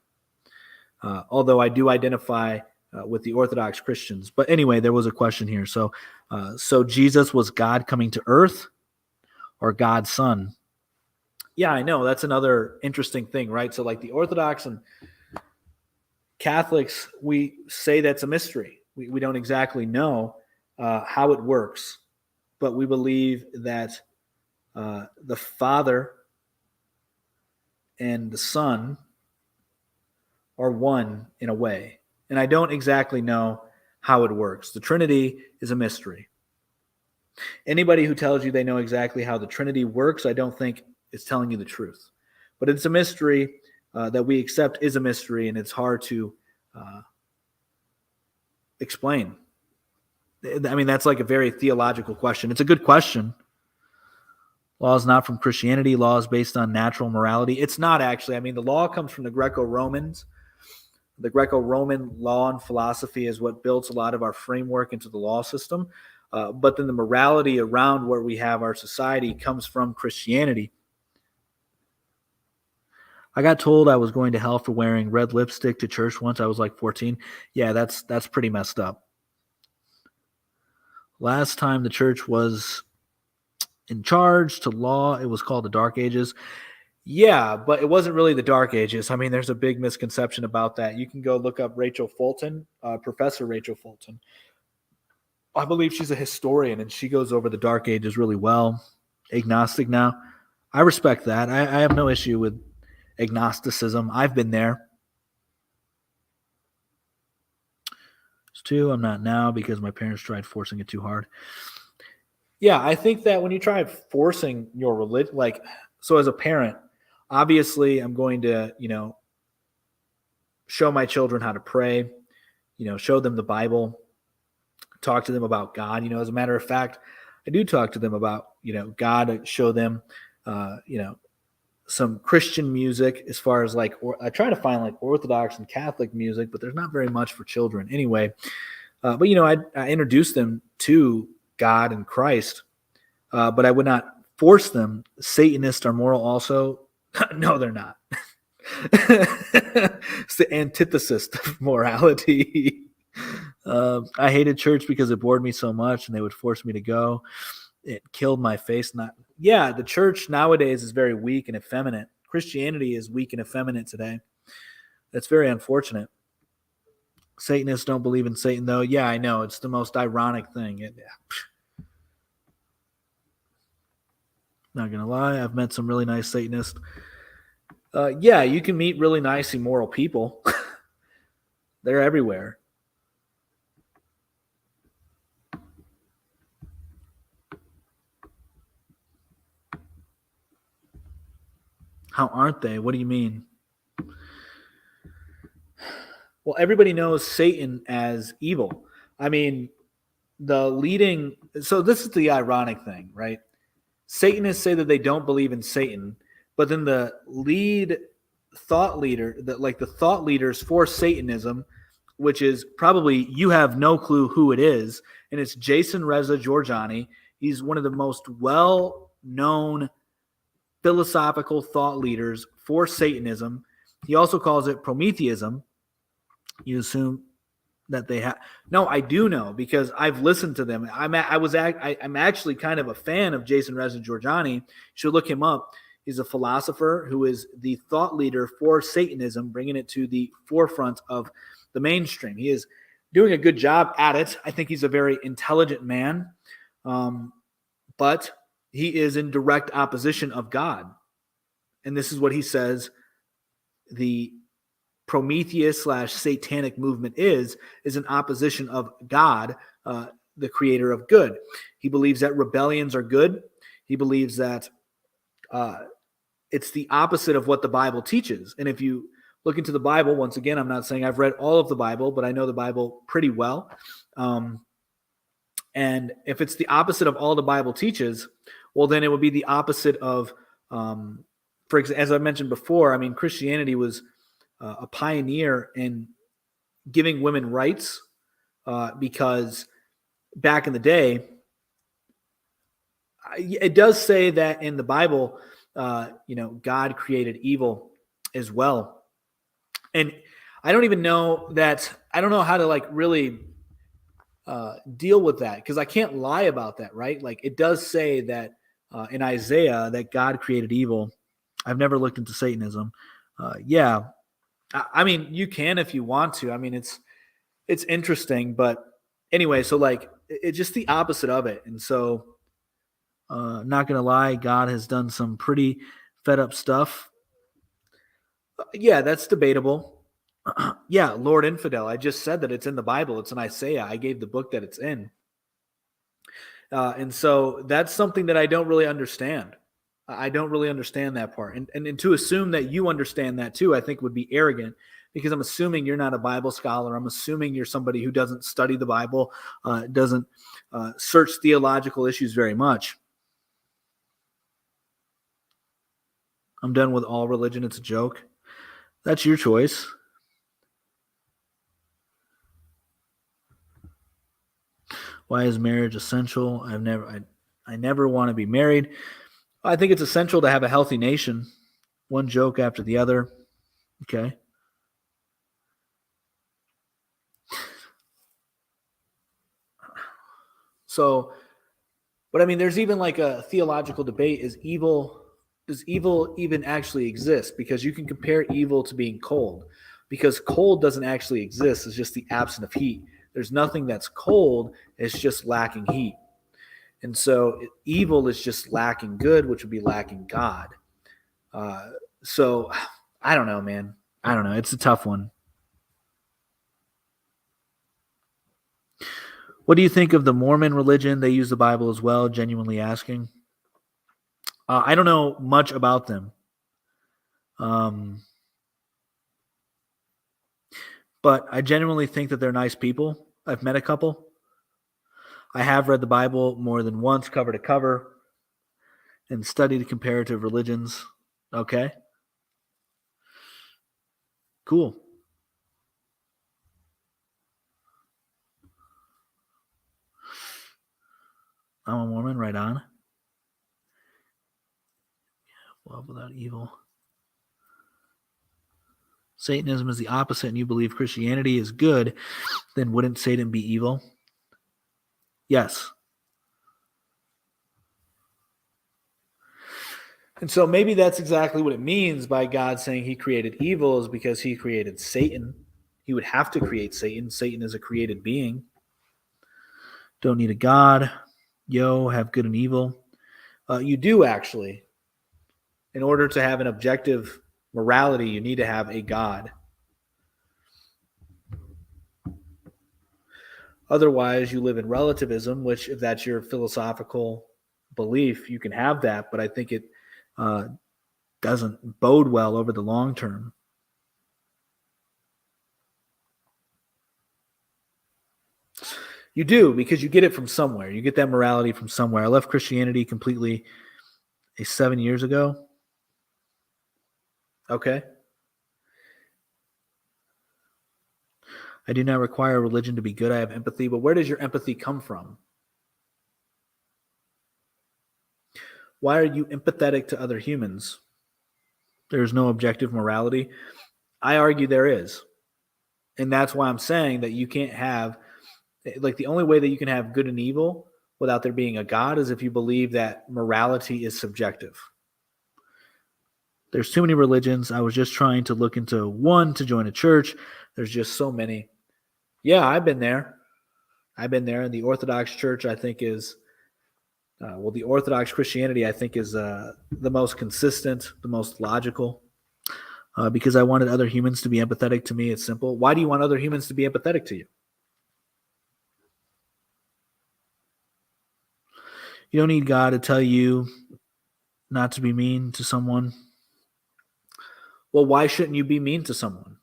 Although I do identify with the Orthodox Christians. But anyway, there was a question here. So Jesus was God coming to earth, or God's son? Yeah, I know. That's another interesting thing, right? So like the Orthodox and Catholics, we say that's a mystery. We don't exactly know how it works, but we believe that the Father and the Son are one in a way. And I don't exactly know how it works. The Trinity is a mystery. Anybody who tells you they know exactly how the Trinity works, I don't think is telling you the truth. But it's a mystery that we accept is a mystery, and it's hard to explain. I mean, that's like a very theological question. It's a good question. Law is not from Christianity. Law is based on natural morality. It's not actually. I mean, the law comes from the Greco-Romans. The Greco-Roman law and philosophy is what builds a lot of our framework into the law system. But then the morality around where we have our society comes from Christianity. I got told I was going to hell for wearing red lipstick to church once I was like 14. Yeah, that's pretty messed up. Last time the church was in charge to law, it was called the Dark Ages. Yeah, but it wasn't really the Dark Ages. I mean, there's a big misconception about that. You can go look up Rachel Fulton, Professor Rachel Fulton. I believe she's a historian, and she goes over the Dark Ages really well. Agnostic now. I respect that. I have no issue with agnosticism. I've been there. It's 2. I'm not now because my parents tried forcing it too hard. Yeah, I think that when you try forcing your religion, so as a parent, obviously I'm going to, show my children how to pray, show them the Bible, talk to them about God. As a matter of fact, I do talk to them about, God, show them, some Christian music as far as I try to find Orthodox and Catholic music, but there's not very much for children anyway. But I introduce them to God and Christ, but I would not force them. Satanists are moral also. No, they're not. It's the antithesis of morality. I hated church because it bored me so much and they would force me to go. It killed my face. The church nowadays is very weak and effeminate. Christianity is weak and effeminate today. That's very unfortunate. Satanists don't believe in Satan, though. Yeah, I know. It's the most ironic thing. Not going to lie. I've met some really nice Satanists. You can meet really nice, immoral people. They're everywhere. How aren't they? What do you mean? Well, everybody knows Satan as evil. I mean, so this is the ironic thing, right? Satanists say that they don't believe in Satan, but then the thought leaders for Satanism, which is probably, you have no clue who it is, and it's Jason Reza Giorgiani. He's one of the most well-known philosophical thought leaders for Satanism. He also calls it Prometheism. You assume that they have. No, I do know because I've listened to them. I'm actually kind of a fan of Jason Reza Giorgiani. You should look him up. He's a philosopher who is the thought leader for Satanism, bringing it to the forefront of the mainstream. He is doing a good job at it. I think he's a very intelligent man, but he is in direct opposition of God. And this is what he says the Prometheus / satanic movement is an opposition of God, the creator of good. He believes that rebellions are good. He believes that it's the opposite of what the Bible teaches. And if you look into the Bible, once again, I'm not saying I've read all of the Bible, but I know the Bible pretty well. And if it's the opposite of all the Bible teaches, well, then it would be the opposite of, for example, as I mentioned before, I mean, Christianity was a pioneer in giving women rights because back in the day, it does say that in the Bible, God created evil as well. And I don't even know that, I don't know how to like really deal with that, because I can't lie about that, right? Like it does say that in Isaiah that God created evil. I've never looked into Satanism. Yeah. I mean, you can if you want to. I mean, it's interesting, but anyway, so like it's just the opposite of it. And so not going to lie, God has done some pretty fed up stuff. Yeah, that's debatable. Yeah, Lord Infidel. I just said that it's in the Bible. It's in Isaiah. I gave the book that it's in. And so that's something that I don't really understand. I don't really understand that part. And to assume that you understand that too, I think would be arrogant, because I'm assuming you're not a Bible scholar. I'm assuming you're somebody who doesn't study the Bible, doesn't search theological issues very much. I'm done with all religion. It's a joke. That's your choice. Why is marriage essential? I never want to be married. I think it's essential to have a healthy nation. One joke after the other. Okay. So, but I mean, there's even like a theological debate. Does evil even actually exist? Because you can compare evil to being cold, because cold doesn't actually exist. It's just the absence of heat. There's nothing that's cold. It's just lacking heat. And so evil is just lacking good, which would be lacking God. So I don't know, man. I don't know. It's a tough one. What do you think of the Mormon religion? They use the Bible as well, genuinely asking. I don't know much about them. But I genuinely think that they're nice people. I've met a couple. I have read the Bible more than once, cover to cover, and studied comparative religions. Okay. Cool. I'm a Mormon, right on. Love without evil. Satanism is the opposite, and you believe Christianity is good, then wouldn't Satan be evil? Yes. And so maybe that's exactly what it means by God saying he created evil, is because he created Satan. He would have to create Satan. Satan is a created being. Don't need a God. Have good and evil. You do actually. In order to have an objective morality, you need to have a God. Otherwise, you live in relativism, which, if that's your philosophical belief, you can have that, but I think it doesn't bode well over the long term. You do, because you get it from somewhere. You get that morality from somewhere. I left Christianity completely 7 years ago. Okay. I do not require religion to be good. I have empathy. But where does your empathy come from? Why are you empathetic to other humans? There's no objective morality. I argue there is. And that's why I'm saying that you can't have, like, the only way that you can have good and evil without there being a God is if you believe that morality is subjective. There's too many religions. I was just trying to look into one to join a church. There's just so many. Yeah, I've been there. And the Orthodox Church, I think, is, the Orthodox Christianity, I think, is the most consistent, the most logical. because I wanted other humans to be empathetic to me. It's simple. Why do you want other humans to be empathetic to you? You don't need God to tell you not to be mean to someone. Well, why shouldn't you be mean to someone?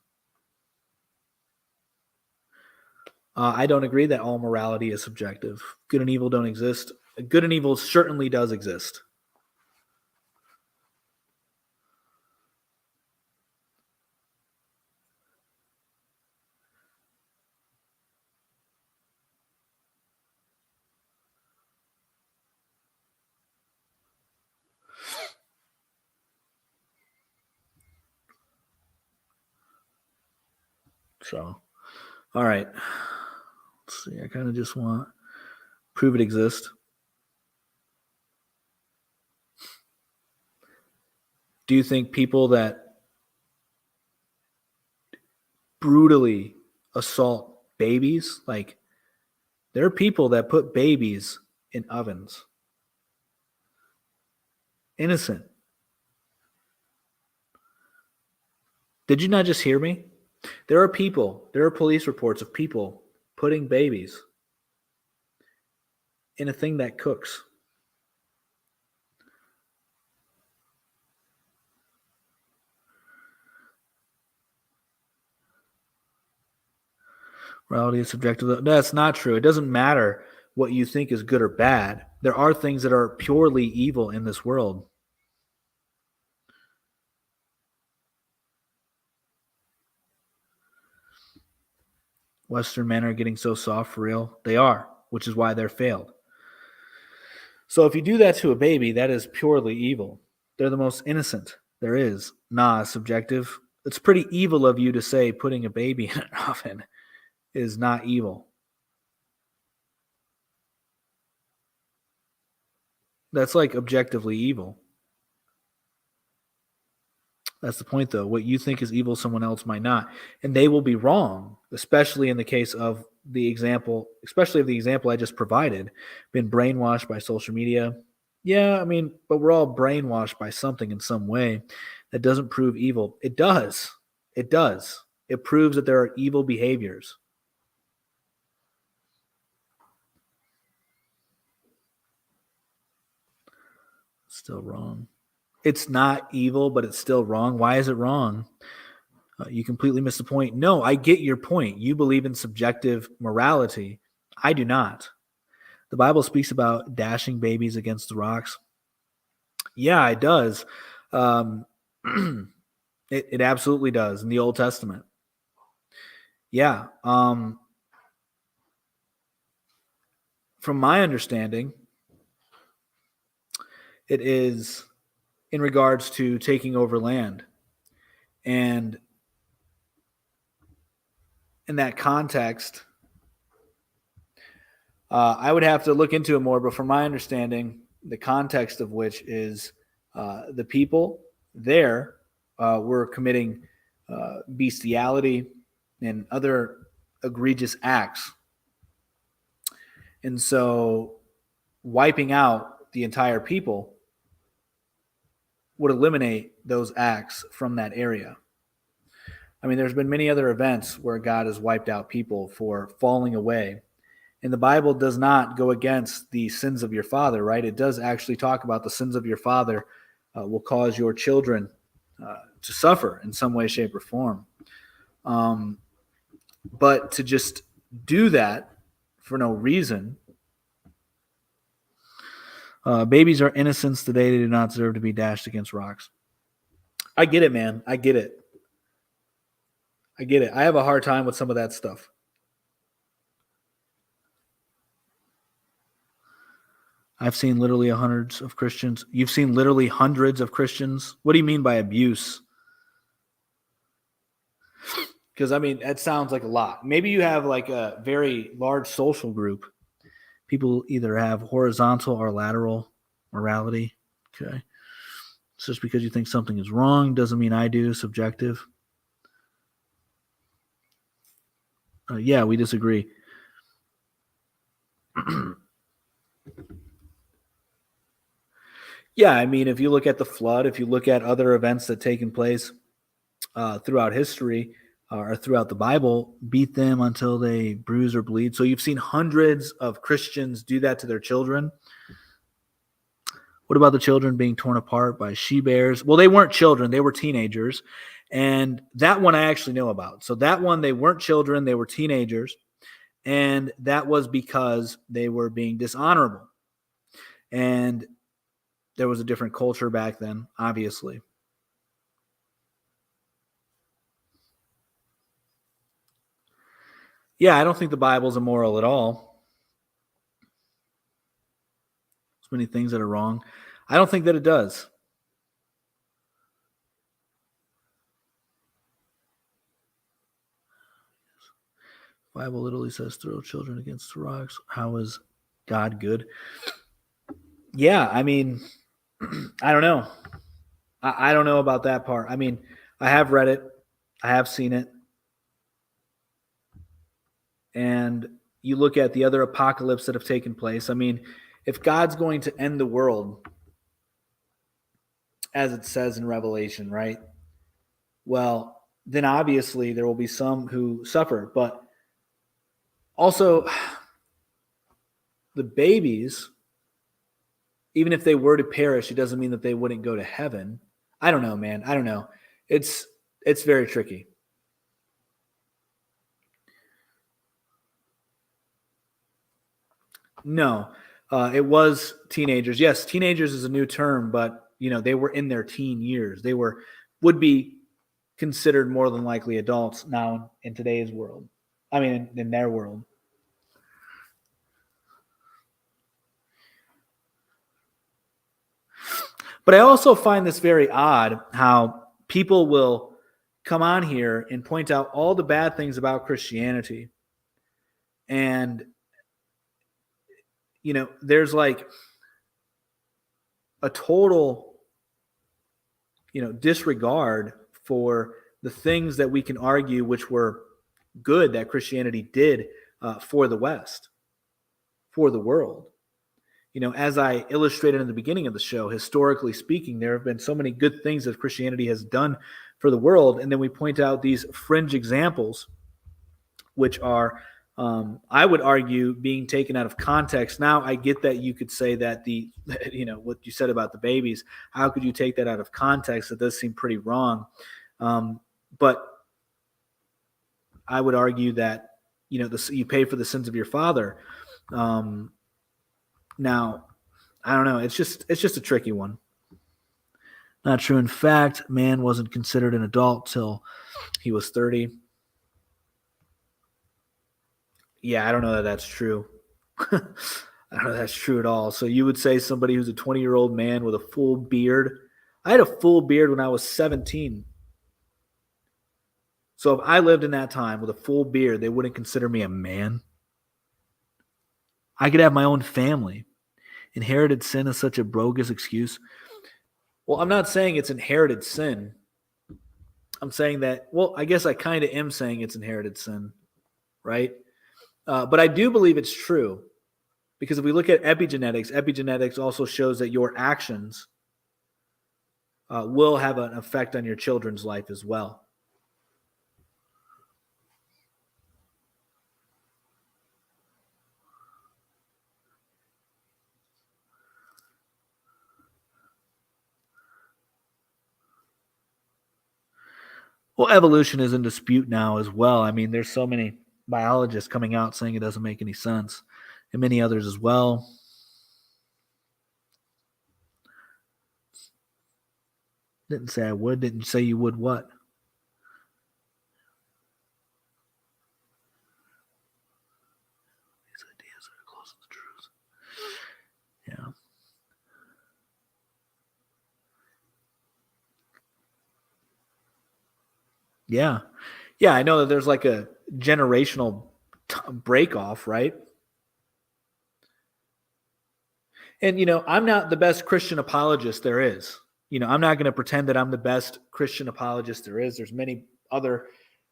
I don't agree that all morality is subjective. Good and evil don't exist. Good and evil certainly does exist. So, all right. Let's see. I kind of just want prove it exists. Do you think people that brutally assault babies, like there are people that put babies in ovens? Innocent. Did you not just hear me? There are police reports of people putting babies in a thing that cooks. Morality is subjective. No, that's not true. It doesn't matter what you think is good or bad. There are things that are purely evil in this world. Western men are getting so soft for real. They are, which is why they're failed. So if you do that to a baby, that is purely evil. They're the most innocent there is. Nah, subjective. It's pretty evil of you to say putting a baby in an oven is not evil. That's like objectively evil. That's the point, though. What you think is evil, someone else might not. And they will be wrong, especially in the case of the example, especially of the example I just provided, been brainwashed by social media. Yeah, I mean, but we're all brainwashed by something in some way. That doesn't prove evil. It does. It does. It proves that there are evil behaviors. Still wrong. It's not evil, but it's still wrong. Why is it wrong? You completely missed the point. No, I get your point. You believe in subjective morality. I do not. The Bible speaks about dashing babies against the rocks. Yeah, it does. It absolutely does in the Old Testament. Yeah. From my understanding, it is in regards to taking over land. And in that context, I would have to look into it more, but from my understanding, the context of which is the people there were committing bestiality and other egregious acts. And so wiping out the entire people would eliminate those acts from that area. I mean, there's been many other events where God has wiped out people for falling away. And the Bible does not go against the sins of your father, right? It does actually talk about the sins of your father will cause your children to suffer in some way, shape, or form. But to just do that for no reason. Babies are innocents today. They do not deserve to be dashed against rocks. I get it, man. I get it. I have a hard time with some of that stuff. I've seen literally hundreds of Christians. You've seen literally hundreds of Christians. What do you mean by abuse? Because, I mean, that sounds like a lot. Maybe you have like a very large social group. People either have horizontal or lateral morality. Okay. It's just because you think something is wrong doesn't mean I do. Subjective. Yeah, we disagree. Yeah, I mean, if you look at the flood, if you look at other events that taken place, throughout history or throughout the Bible, beat them until they bruise or bleed. So you've seen hundreds of Christians do that to their children. What about the children being torn apart by she-bears? Well, they weren't children. They were teenagers. And that one I actually know about. So that one, they weren't children. They were teenagers. And that was because they were being dishonorable. And there was a different culture back then, obviously. Yeah, I don't think the Bible's immoral at all. There's many things that are wrong. I don't think that it does. The Bible literally says throw children against the rocks. How is God good? Yeah, I mean, I don't know. I don't know about that part. I mean, I have read it. I have seen it. And you look at the other apocalypse that have taken place. I mean, if God's going to end the world, as it says in Revelation, right? Well, then obviously there will be some who suffer. But also, the babies, even if they were to perish, it doesn't mean that they wouldn't go to heaven. I don't know, man. I don't know. It's very tricky. No, it was teenagers. Yes, teenagers is a new term, but they were in their teen years. They would be considered more than likely adults now in today's world. I mean, in their world. But I also find this very odd how people will come on here and point out all the bad things about Christianity. And, there's like a total, disregard for the things that we can argue which were good that Christianity did for the West, for the world. As I illustrated in the beginning of the show, historically speaking, there have been so many good things that Christianity has done for the world. And then we point out these fringe examples, which are, I would argue, being taken out of context. Now, I get that you could say that what you said about the babies, how could you take that out of context? It does seem pretty wrong. But I would argue that, you pay for the sins of your father. Now, I don't know. It's just a tricky one. Not true. In fact, man wasn't considered an adult till he was 30. Yeah, I don't know that that's true. I don't know that's true at all. So you would say somebody who's a 20-year-old man with a full beard. I had a full beard when I was 17. So if I lived in that time with a full beard, they wouldn't consider me a man. I could have my own family. Inherited sin is such a bogus excuse. Well, I'm not saying it's inherited sin. I'm saying that, well, I guess I kind of am saying it's inherited sin, right? But I do believe it's true. Because if we look at epigenetics also shows that your actions will have an effect on your children's life as well. Well, evolution is in dispute now as well. I mean, there's so many biologists coming out saying it doesn't make any sense, and many others as well. Didn't say I would. Didn't say you would what? These ideas are close to the truth. Yeah. Yeah. Yeah, I know that there's like a generational break off, right? And, I'm not the best Christian apologist there is. I'm not going to pretend that I'm the best Christian apologist there is. There's many other,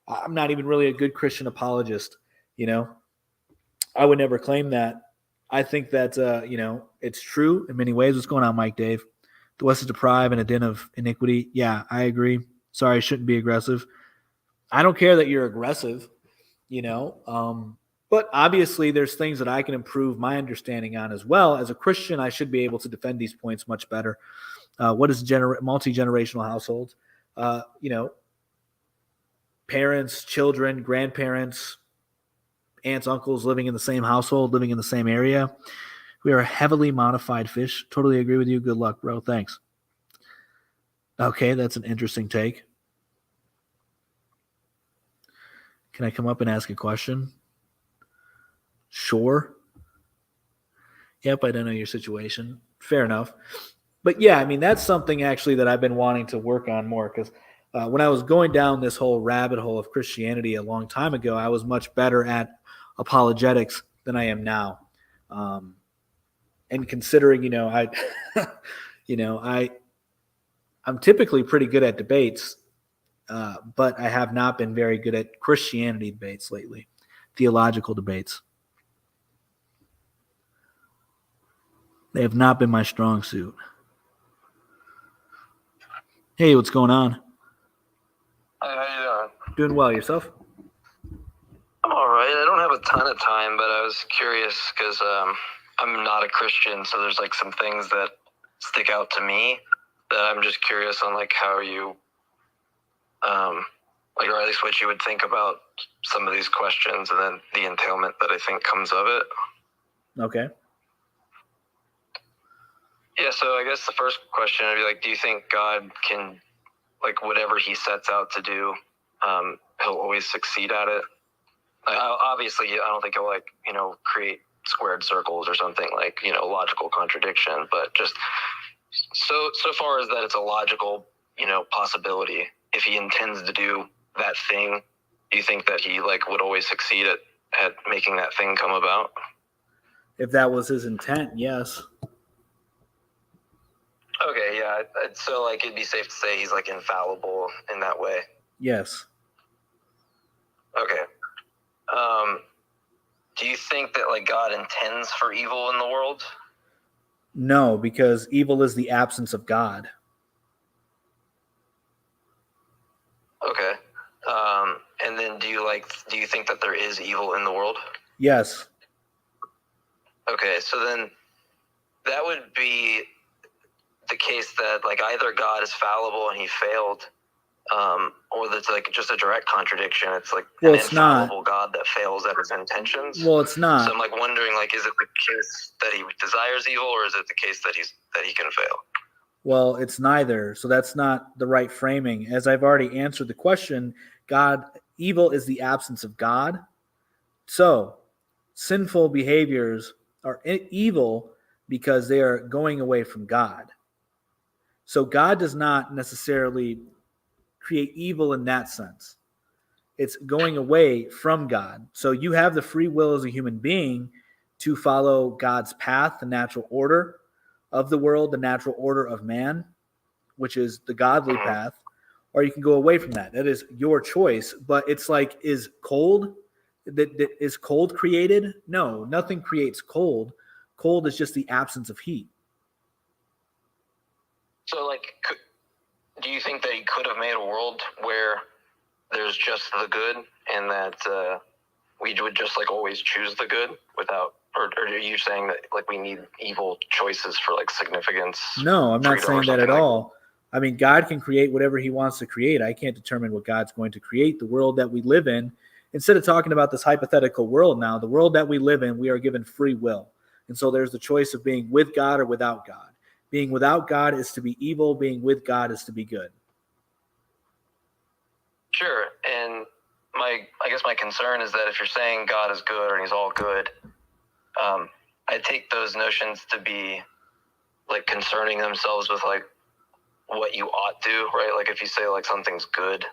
I'm not even really a good Christian apologist, I would never claim that. I think that, it's true in many ways. What's going on, Mike Dave? The West is deprived and a den of iniquity. Yeah, I agree. Sorry, I shouldn't be aggressive. I don't care that you're aggressive, you know. But obviously, there's things that I can improve my understanding on as well. As a Christian, I should be able to defend these points much better. What is multi-generational household? You know, parents, children, grandparents, aunts, uncles living in the same household, living in the same area. We are a heavily modified fish. Totally agree with you. Good luck, bro. Thanks. Okay, that's an interesting take. Can I come up and ask a question? Sure. Yep, I don't know your situation. Fair enough. But yeah, I mean, that's something actually that I've been wanting to work on more because when I was going down this whole rabbit hole of Christianity a long time ago, I was much better at apologetics than I am now. And considering, I'm typically pretty good at debates, but I have not been very good at Christianity debates lately, theological debates. They have not been my strong suit. Hey, what's going on? Hi, how you doing? Doing well. Yourself? I'm all right. I don't have a ton of time, but I was curious because I'm not a Christian, so there's like some things that stick out to me that I'm just curious on, like how you, like, or at least what you would think about some of these questions and then the entailment that I think comes of it. Okay. Yeah, so I guess the first question would be like, do you think God can, like, whatever he sets out to do, he'll always succeed at it? Obviously, I don't think he'll, like, create squared circles or something, like, logical contradiction, but just so far as that it's a logical, possibility. If he intends to do that thing, do you think that he, like, would always succeed at making that thing come about? If that was his intent, yes. Okay, yeah. So, like, it'd be safe to say he's, like, infallible in that way. Yes. Okay. Do you think that, like, God intends for evil in the world? No, because evil is the absence of God. Okay. And then do you think that there is evil in the world? Yes. Okay, so then that would be the case that, like, either God is fallible and he failed, or that's, like, just a direct contradiction. It's like an infallible God that fails at his intentions. Well, it's not. So I'm, like, wondering, like, is it the case that he desires evil, or is it the case that he can fail? Well, it's neither. So that's not the right framing. As I've already answered the question, evil is the absence of God. So sinful behaviors are evil because they are going away from God. So God does not necessarily create evil in that sense. It's going away from God. So you have the free will as a human being to follow God's path, the natural order of the world, the natural order of man, which is the godly path, or you can go away from that. That is your choice. But it's like, is cold created? No, nothing creates cold. Cold is just the absence of heat. So, like, do you think that he could have made a world where there's just the good, and that we would just, like, always choose the good without, or are you saying that, like, we need evil choices for, like, significance? No, I'm not saying that at all. I mean, God can create whatever he wants to create. I can't determine what God's going to create. The world that we live in, instead of talking about this hypothetical world now, the world that we live in, we are given free will. And so there's the choice of being with God or without God. Being without God is to be evil. Being with God is to be good. Sure. And I guess my concern is that if you're saying God is good or he's all good, I take those notions to be, like, concerning themselves with, like, what you ought to, right? Like, if you say, like, something's good,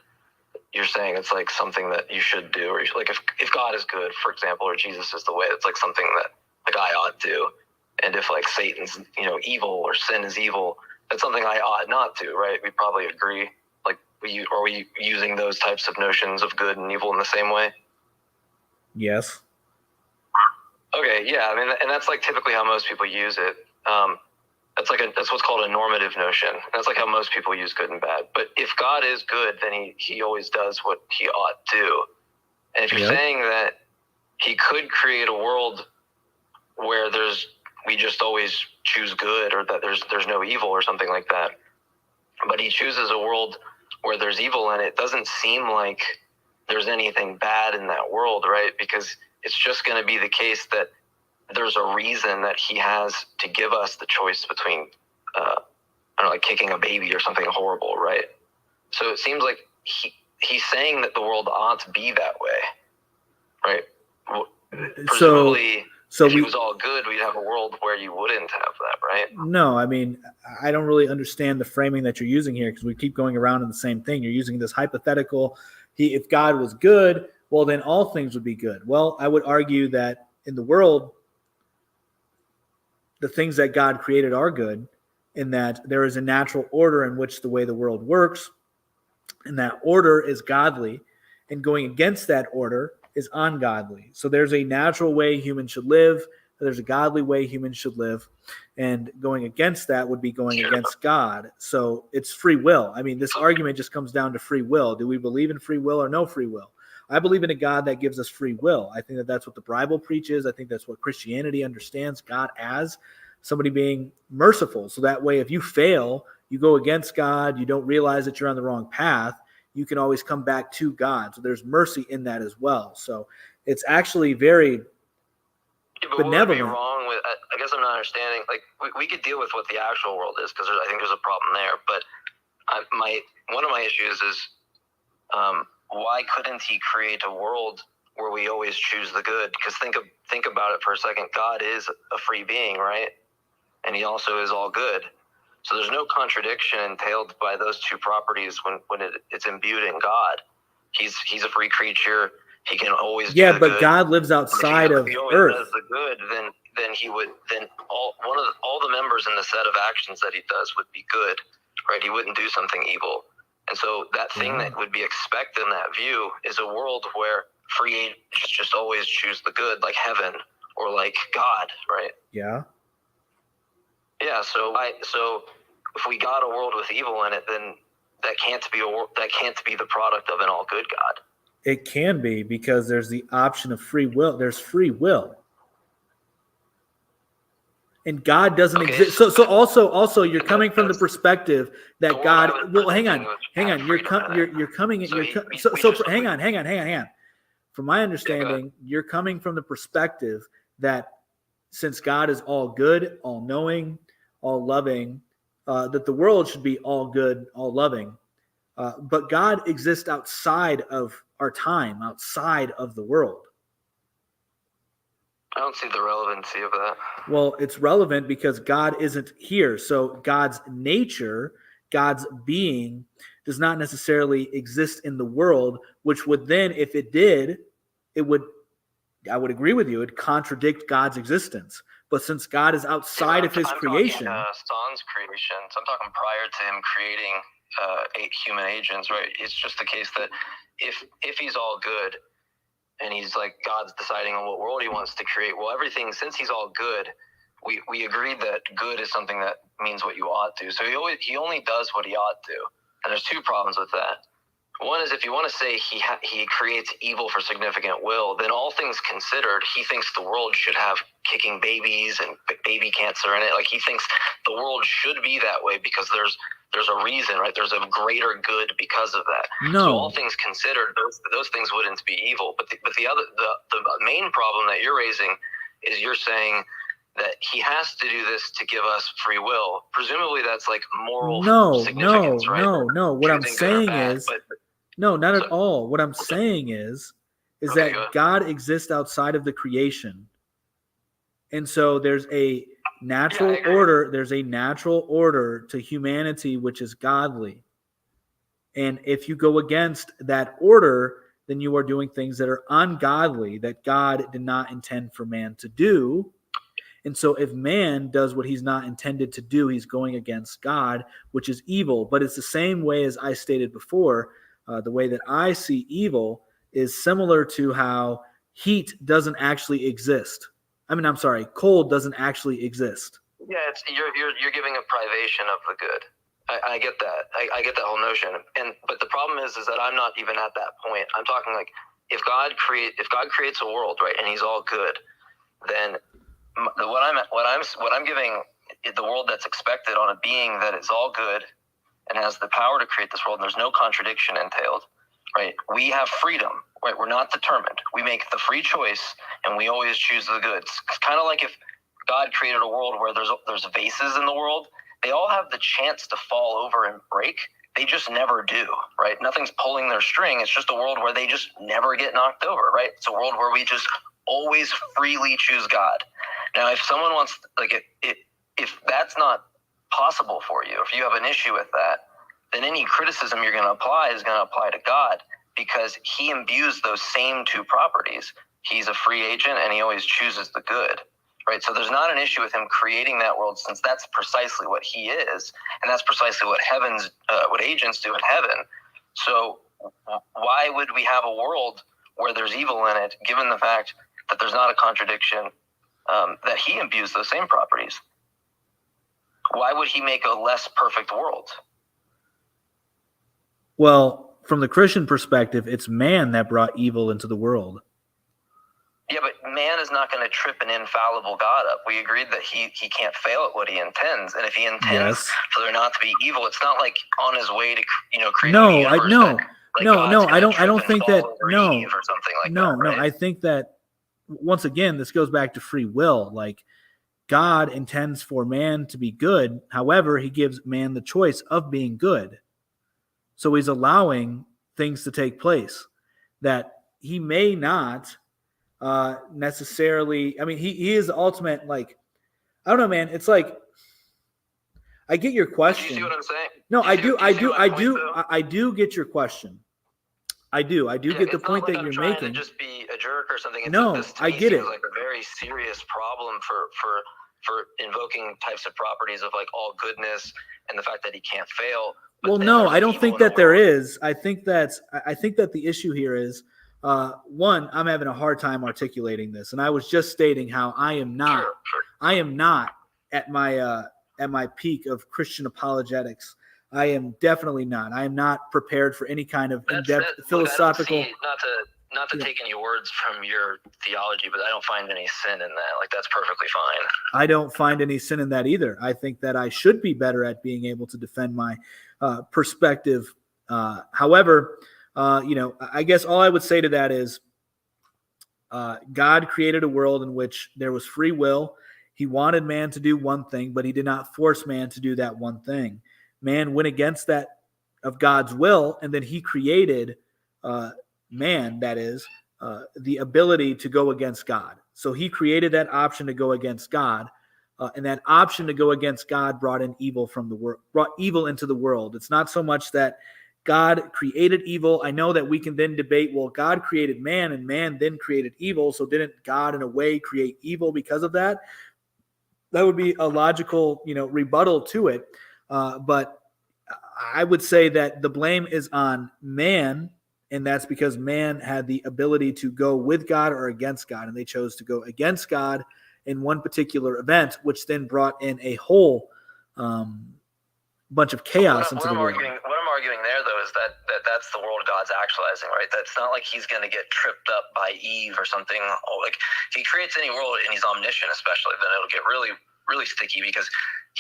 you're saying it's, like, something that you should do, or like, if God is good, for example, or Jesus is the way, it's, like, something that, like, I ought to. And if, like, Satan's, evil, or sin is evil, that's something I ought not to, right? We probably agree. Like, are we using those types of notions of good and evil in the same way? Yes. Okay, yeah, I mean, and that's, like, typically how most people use it. that's what's called a normative notion. That's like how most people use good and bad. But if God is good, then he always does what he ought to. And if you're saying that he could create a world where we just always choose good, or that there's no evil or something like that, but he chooses a world where there's evil in it, doesn't seem like there's anything bad in that world, right? Because it's just going to be the case that there's a reason that he has to give us the choice between, I don't know, like kicking a baby or something horrible, right? So it seems like he's saying that the world ought to be that way, right? Presumably, so if he was all good, we'd have a world where you wouldn't have that, right? No, I mean, I don't really understand the framing that you're using here, because we keep going around in the same thing. You're using this hypothetical. If God was good, well, then all things would be good. Well, I would argue that in the world, the things that God created are good, in that there is a natural order in which the way the world works, and that order is godly, and going against that order is ungodly. So there's a natural way humans should live, there's a godly way humans should live, and going against that would be going against God. So it's free will. I mean, this argument just comes down to free will. Do we believe in free will or no free will? I believe in a God that gives us free will. I think that that's what the Bible preaches. I think that's what Christianity understands God as, somebody being merciful. So that way, if you fail, you go against God, you don't realize that you're on the wrong path, you can always come back to God. So there's mercy in that as well. So it's actually very benevolent. What would be wrong with? I guess I'm not understanding. Like we could deal with what the actual world is, because I think there's a problem there. But one of my issues is why couldn't he create a world where we always choose the good? Because think about it for a second. God is a free being, right? And he also is all good. So there's no contradiction entailed by those two properties when it's imbued in God. He's a free creature. He can always do the but good. God lives outside of if he always earth. does the good, then all the members in the set of actions that he does would be good, right? He wouldn't do something evil. And so that thing that would be expected in that view is a world where free agents just always choose the good, like heaven or like God, right? Yeah. Yeah, so if we got a world with evil in it, then that can't be the product of an all good God. It can be, because there's the option of free will. There's free will, and God doesn't exist. So also you're coming from the perspective that God. Well, hang on. You're coming. Hang on. From my understanding, you're coming from the perspective that since God is all good, all knowing, all loving, that the world should be all good, all loving. But God exists outside of our time, outside of the world. I don't see the relevancy of that. Well, it's relevant because God isn't here. So God's nature, God's being, does not necessarily exist in the world, which would then, if it did, I would agree with you, it would contradict God's existence. But since God is outside of his creation. Son's creation. So I'm talking prior to him creating 8 human agents, right? It's just the case that if he's all good and he's like God's deciding on what world he wants to create, well, everything, since he's all good, we agreed that good is something that means what you ought to. So he only does what he ought to. And there's 2 problems with that. One is, if you want to say he creates evil for significant will, then all things considered, he thinks the world should have kicking babies and baby cancer in it. Like, he thinks the world should be that way because there's a reason, right? There's a greater good because of that. No. So all things considered, those things wouldn't be evil. But the main problem that you're raising is you're saying that he has to do this to give us free will. Presumably that's like moral significance, right? No. What I'm saying is, no, not at all. What I'm saying is that God exists outside of the creation. And so there's a natural order. There's a natural order to humanity, which is godly. And if you go against that order, then you are doing things that are ungodly, that God did not intend for man to do. And so if man does what he's not intended to do, he's going against God, which is evil. But it's the same way as I stated before. The way that I see evil is similar to how heat doesn't actually exist. Cold doesn't actually exist. Yeah, it's you're giving a privation of the good. I get that. I get that whole notion. But the problem is that I'm not even at that point. I'm talking like if God creates a world, right, and He's all good, then what I'm giving the world that's expected on a being that is all good and has the power to create this world. And there's no contradiction entailed, right? We have freedom, right? We're not determined. We make the free choice, and we always choose the good. It's kind of like if God created a world where there's vases in the world. They all have the chance to fall over and break. They just never do, right? Nothing's pulling their string. It's just a world where they just never get knocked over, right? It's a world where we just always freely choose God. Now, if someone wants, like, if that's not possible for you, if you have an issue with that, then any criticism you're going to apply is going to apply to God, because He imbues those same two properties. He's a free agent, and He always chooses the good. Right, so there's not an issue with Him creating that world, since that's precisely what He is, and that's precisely what what agents do in heaven. So why would we have a world where there's evil in it, given the fact that there's not a contradiction, that He imbues those same properties? Why would He make a less perfect world? Well, from the Christian perspective, it's man that brought evil into the world. Yeah, but man is not going to trip an infallible God up. We agreed that he can't fail at what He intends, and if He intends for there not to be evil, it's not like on His way to creating the universe. I don't think that. No, Eve or something like no, that, right? no. I think that once again, this goes back to free will. Like, God intends for man to be good. However, He gives man the choice of being good. So He's allowing things to take place that He may not necessarily. I mean, he is the ultimate, like, I don't know, man. It's like, I get your question. Do you see what I'm saying? No, I do get your question. I do get the point that you're making. To just be a jerk or something. I get it. Like a very serious problem for invoking types of properties of like all goodness and the fact that He can't fail. Well, no, I don't think that there is. I think that the issue here is, one, I'm having a hard time articulating this, and I was just stating how I am not at my peak of Christian apologetics. I am definitely not. I am not prepared for any kind of in-depth philosophical. Look, not to take any words from your theology, but I don't find any sin in that. Like, that's perfectly fine. I don't find any sin in that either. I think that I should be better at being able to defend my perspective. However, I guess all I would say to that is, God created a world in which there was free will. He wanted man to do one thing, but He did not force man to do that one thing. Man went against that of God's will, and then He created man, that is, the ability to go against God. So He created that option to go against God, and that option to go against God brought evil into the world. It's not so much that God created evil. I know that we can then debate, well, God created man and man then created evil, so didn't God in a way create evil because of that? That would be a logical, rebuttal to it. But I would say that the blame is on man, and that's because man had the ability to go with God or against God, and they chose to go against God in one particular event, which then brought in a whole bunch of chaos into the world. What I'm arguing there, though, is that's the world God's actualizing, right? That's not like He's going to get tripped up by Eve or something. Like, if He creates any world and He's omniscient, especially, then it'll get really, really sticky, because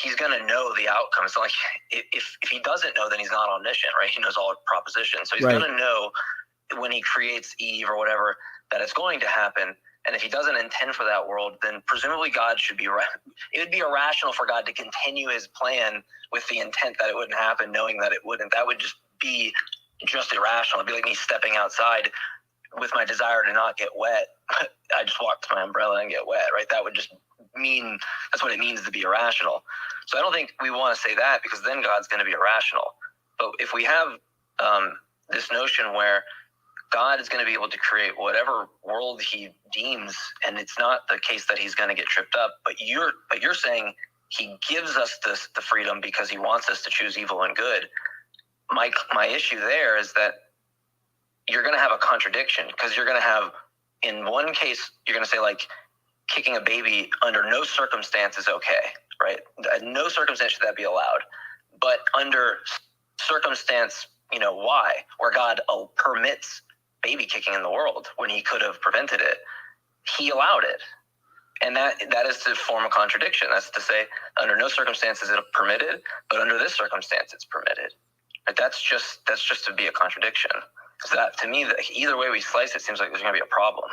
He's going to know the outcome. It's not like if He doesn't know, then He's not omniscient, right? He knows all propositions. So He's going to know when He creates Eve or whatever that it's going to happen. And if He doesn't intend for that world, then presumably God should be right. It would be irrational for God to continue His plan with the intent that it wouldn't happen, knowing that it wouldn't. That would just be irrational. It'd be like me stepping outside with my desire to not get wet. I just walk to my umbrella and get wet, right? That would just mean, that's what it means to be irrational. So I don't think we want to say that, because then God's going to be irrational. But if we have this notion where God is going to be able to create whatever world He deems, and it's not the case that He's going to get tripped up. But you're saying He gives us the freedom because He wants us to choose evil and good. My issue there is that you're going to have a contradiction, because you're going to have, in one case, you're going to say, like, kicking a baby under no circumstance is okay, right? No circumstance should that be allowed. But under circumstance, why, where God permits baby kicking in the world when he could have prevented it, he allowed it. And that is to form a contradiction. That's to say, under no circumstances is it permitted, but under this circumstance it's permitted. But that's just to be a contradiction. So that, to me, either way we slice it, seems like there's going to be a problem.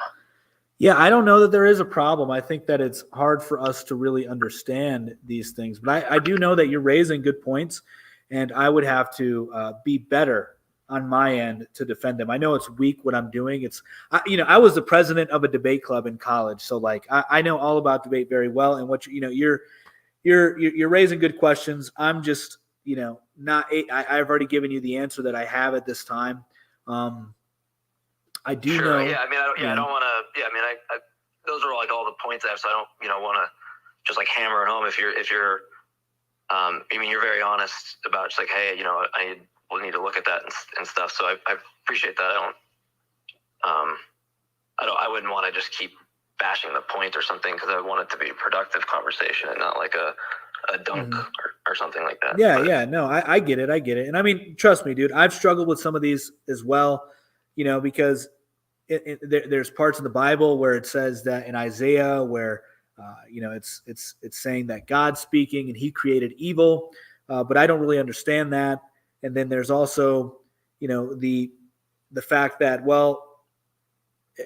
Yeah, I don't know that there is a problem. I think that it's hard for us to really understand these things. But I do know that you're raising good points, and I would have to be better on my end to defend them. I know it's weak what I'm doing. I was the president of a debate club in college, so like I know all about debate very well. And what you're raising good questions. I'm just not. I've already given you the answer that I have at this time. I do know. Yeah, I don't want to. Yeah, I those are like all the points I have. So I don't want to just like hammer it home. If you're you're very honest about just like, hey, we'll need to look at that and stuff. So I appreciate that. I wouldn't want to just keep bashing the point or something, because I want it to be a productive conversation and not like a dunk or something like that. Yeah. No, I get it. And trust me, dude, I've struggled with some of these as well, because there's parts in the Bible where it says that in Isaiah where, it's saying that God's speaking and he created evil, but I don't really understand that. And then there's also, the fact that, well,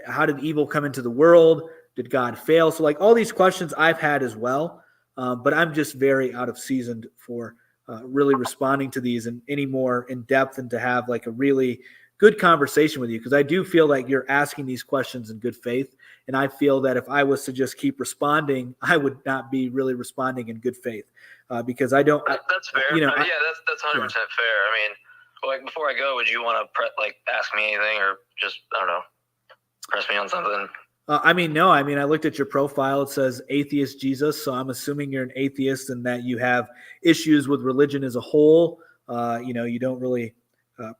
how did evil come into the world? Did God fail? So like all these questions I've had as well, but I'm just very out of seasoned for really responding to these and any more in depth, and to have like a really good conversation with you, because I do feel like you're asking these questions in good faith. And I feel that if I was to just keep responding, I would not be really responding in good faith. Because I don't. That's fair. That's 100% fair. Like before I go, would you want to ask me anything, or just press me on something? No. I looked at your profile. It says atheist Jesus, so I'm assuming you're an atheist and that you have issues with religion as a whole. You don't really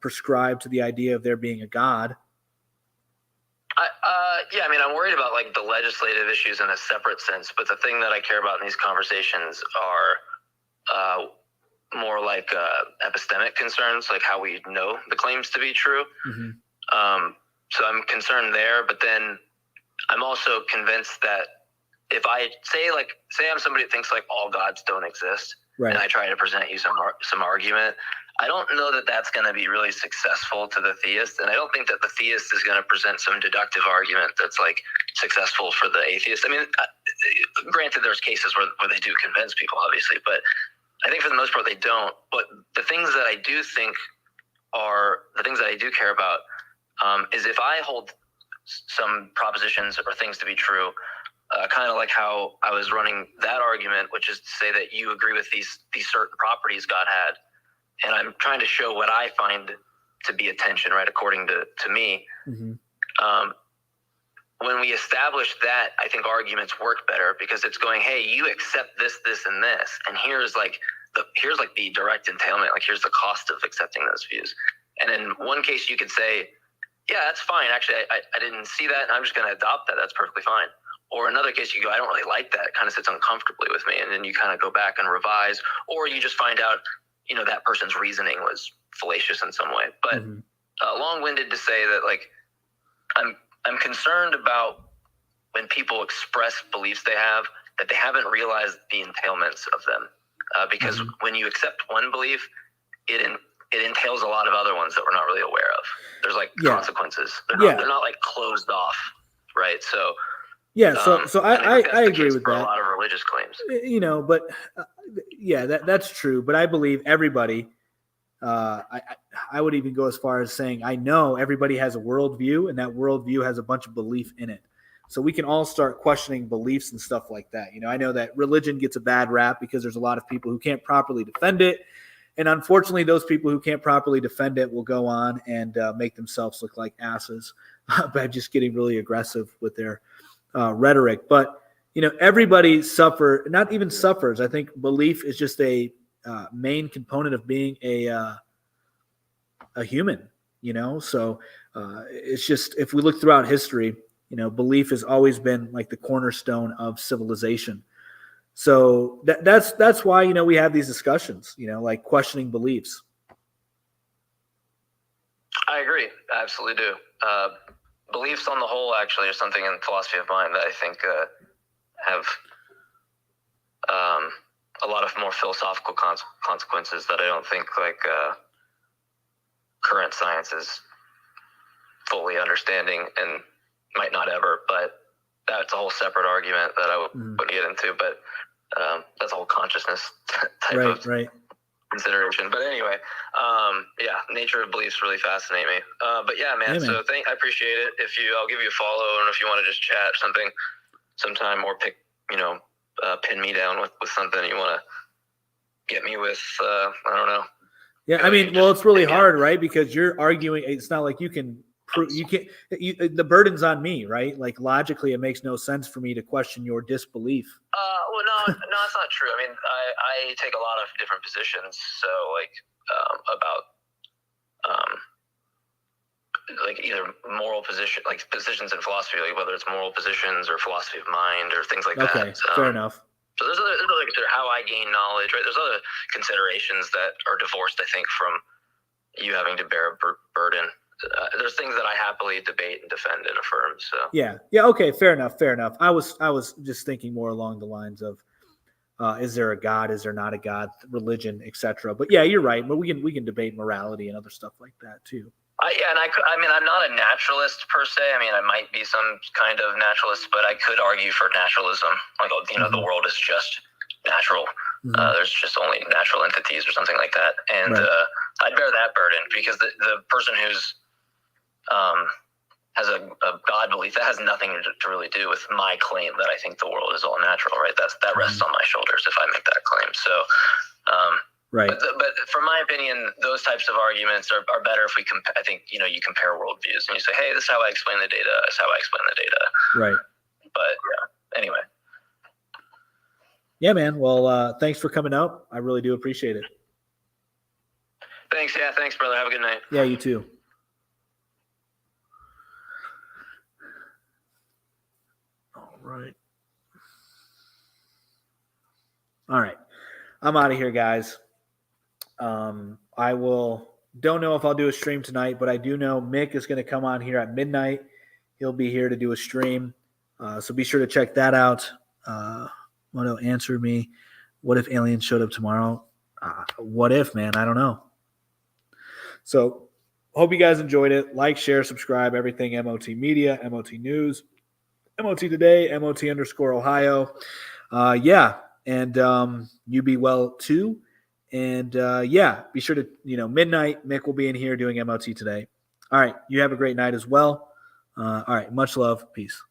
prescribe to the idea of there being a God. I'm worried about like the legislative issues in a separate sense, but the thing that I care about in these conversations are more like epistemic concerns, like how we know the claims to be true. Mm-hmm. So I'm concerned there, but then I'm also convinced that if I say I'm somebody that thinks like all gods don't exist, right, and I try to present you some argument, I don't know that that's going to be really successful to the theist, and I don't think that the theist is going to present some deductive argument that's like successful for the atheist. Granted, there's cases where they do convince people, obviously, but I think for the most part they don't. But the things that I do think are the things that I do care about is if I hold some propositions or things to be true, kind of like how I was running that argument, which is to say that you agree with these certain properties God had, and I'm trying to show what I find to be attention, right, according to me. Mm-hmm. When we establish that, I think arguments work better, because it's going, hey, you accept this, and this, and here's the direct entailment, like here's the cost of accepting those views. And in one case, you could say, yeah, that's fine. Actually, I didn't see that, and I'm just going to adopt that. That's perfectly fine. Or another case, you go, I don't really like that. It kind of sits uncomfortably with me, and then you kind of go back and revise, or you just find out, that person's reasoning was fallacious in some way. But long-winded to say that, like, I'm concerned about when people express beliefs they have, that they haven't realized the entailments of them. Because when you accept one belief, it entails a lot of other ones that we're not really aware of. There's like consequences. They're not like closed off, right? So so I agree with that. A lot of religious claims, but that's true. But I believe everybody. I would even go as far as saying I know everybody has a worldview, and that worldview has a bunch of belief in it. So we can all start questioning beliefs and stuff like that. I know that religion gets a bad rap because there's a lot of people who can't properly defend it. And unfortunately, those people who can't properly defend it will go on and make themselves look like asses by just getting really aggressive with their rhetoric. But, everybody not even suffers. I think belief is just a main component of being a human, So it's just, if we look throughout history, belief has always been like the cornerstone of civilization. So that's why, we have these discussions, like questioning beliefs. I agree. I absolutely do. Beliefs on the whole actually are something in philosophy of mind that I think have a lot of more philosophical consequences that I don't think current science is fully understanding and might not ever, but that's a whole separate argument that I wouldn't get into, but that's a whole consciousness type of consideration. But anyway, nature of beliefs really fascinate me. But yeah, man. So I appreciate it. I'll give you a follow, and if you want to just chat or something sometime, or pin me down with something you want to get me with. I don't know. Yeah, I mean, well, it's really hard, right? Because you're arguing. It's not like you can prove. You can't. The burden's on me, right? Like logically, it makes no sense for me to question your disbelief. Well, no, it's not true. I mean, I take a lot of different positions. So, either moral position, like positions in philosophy, like whether it's moral positions or philosophy of mind or things like that. Okay, fair enough. So there's other how I gain knowledge, right? There's other considerations that are divorced, I think, from you having to bear a burden. There's things that I happily debate and defend and affirm. So yeah, okay, fair enough. I was just thinking more along the lines of, is there a God? Is there not a God? Religion, etc. But yeah, you're right. But we can debate morality and other stuff like that too. I'm not a naturalist per se. I mean, I might be some kind of naturalist, but I could argue for naturalism. Like, the world is just natural. There's just only natural entities or something like that. And I'd bear that burden because the person who's has a God belief, that has nothing to really do with my claim that I think the world is all natural, right? That rests on my shoulders if I make that claim. So, right. But from my opinion, those types of arguments are better if we compare. I think, you compare worldviews and you say, hey, this is how I explain the data. This is how I explain the data. Right. But yeah, anyway. Yeah, man. Well, thanks for coming out. I really do appreciate it. Thanks. Yeah. Thanks, brother. Have a good night. Yeah, you too. All right. I'm out of here, guys. Don't know if I'll do a stream tonight, but I do know Mick is going to come on here at midnight. He'll be here to do a stream. So be sure to check that out. Want to answer me? What if aliens showed up tomorrow? What if, man? I don't know. So hope you guys enjoyed it. Like, share, subscribe, everything MOT Media, MOT News, MOT Today, MOT_Ohio. And you be well too. And be sure to, midnight, Mick will be in here doing MOT Today. All right. You have a great night as well. All right. Much love. Peace.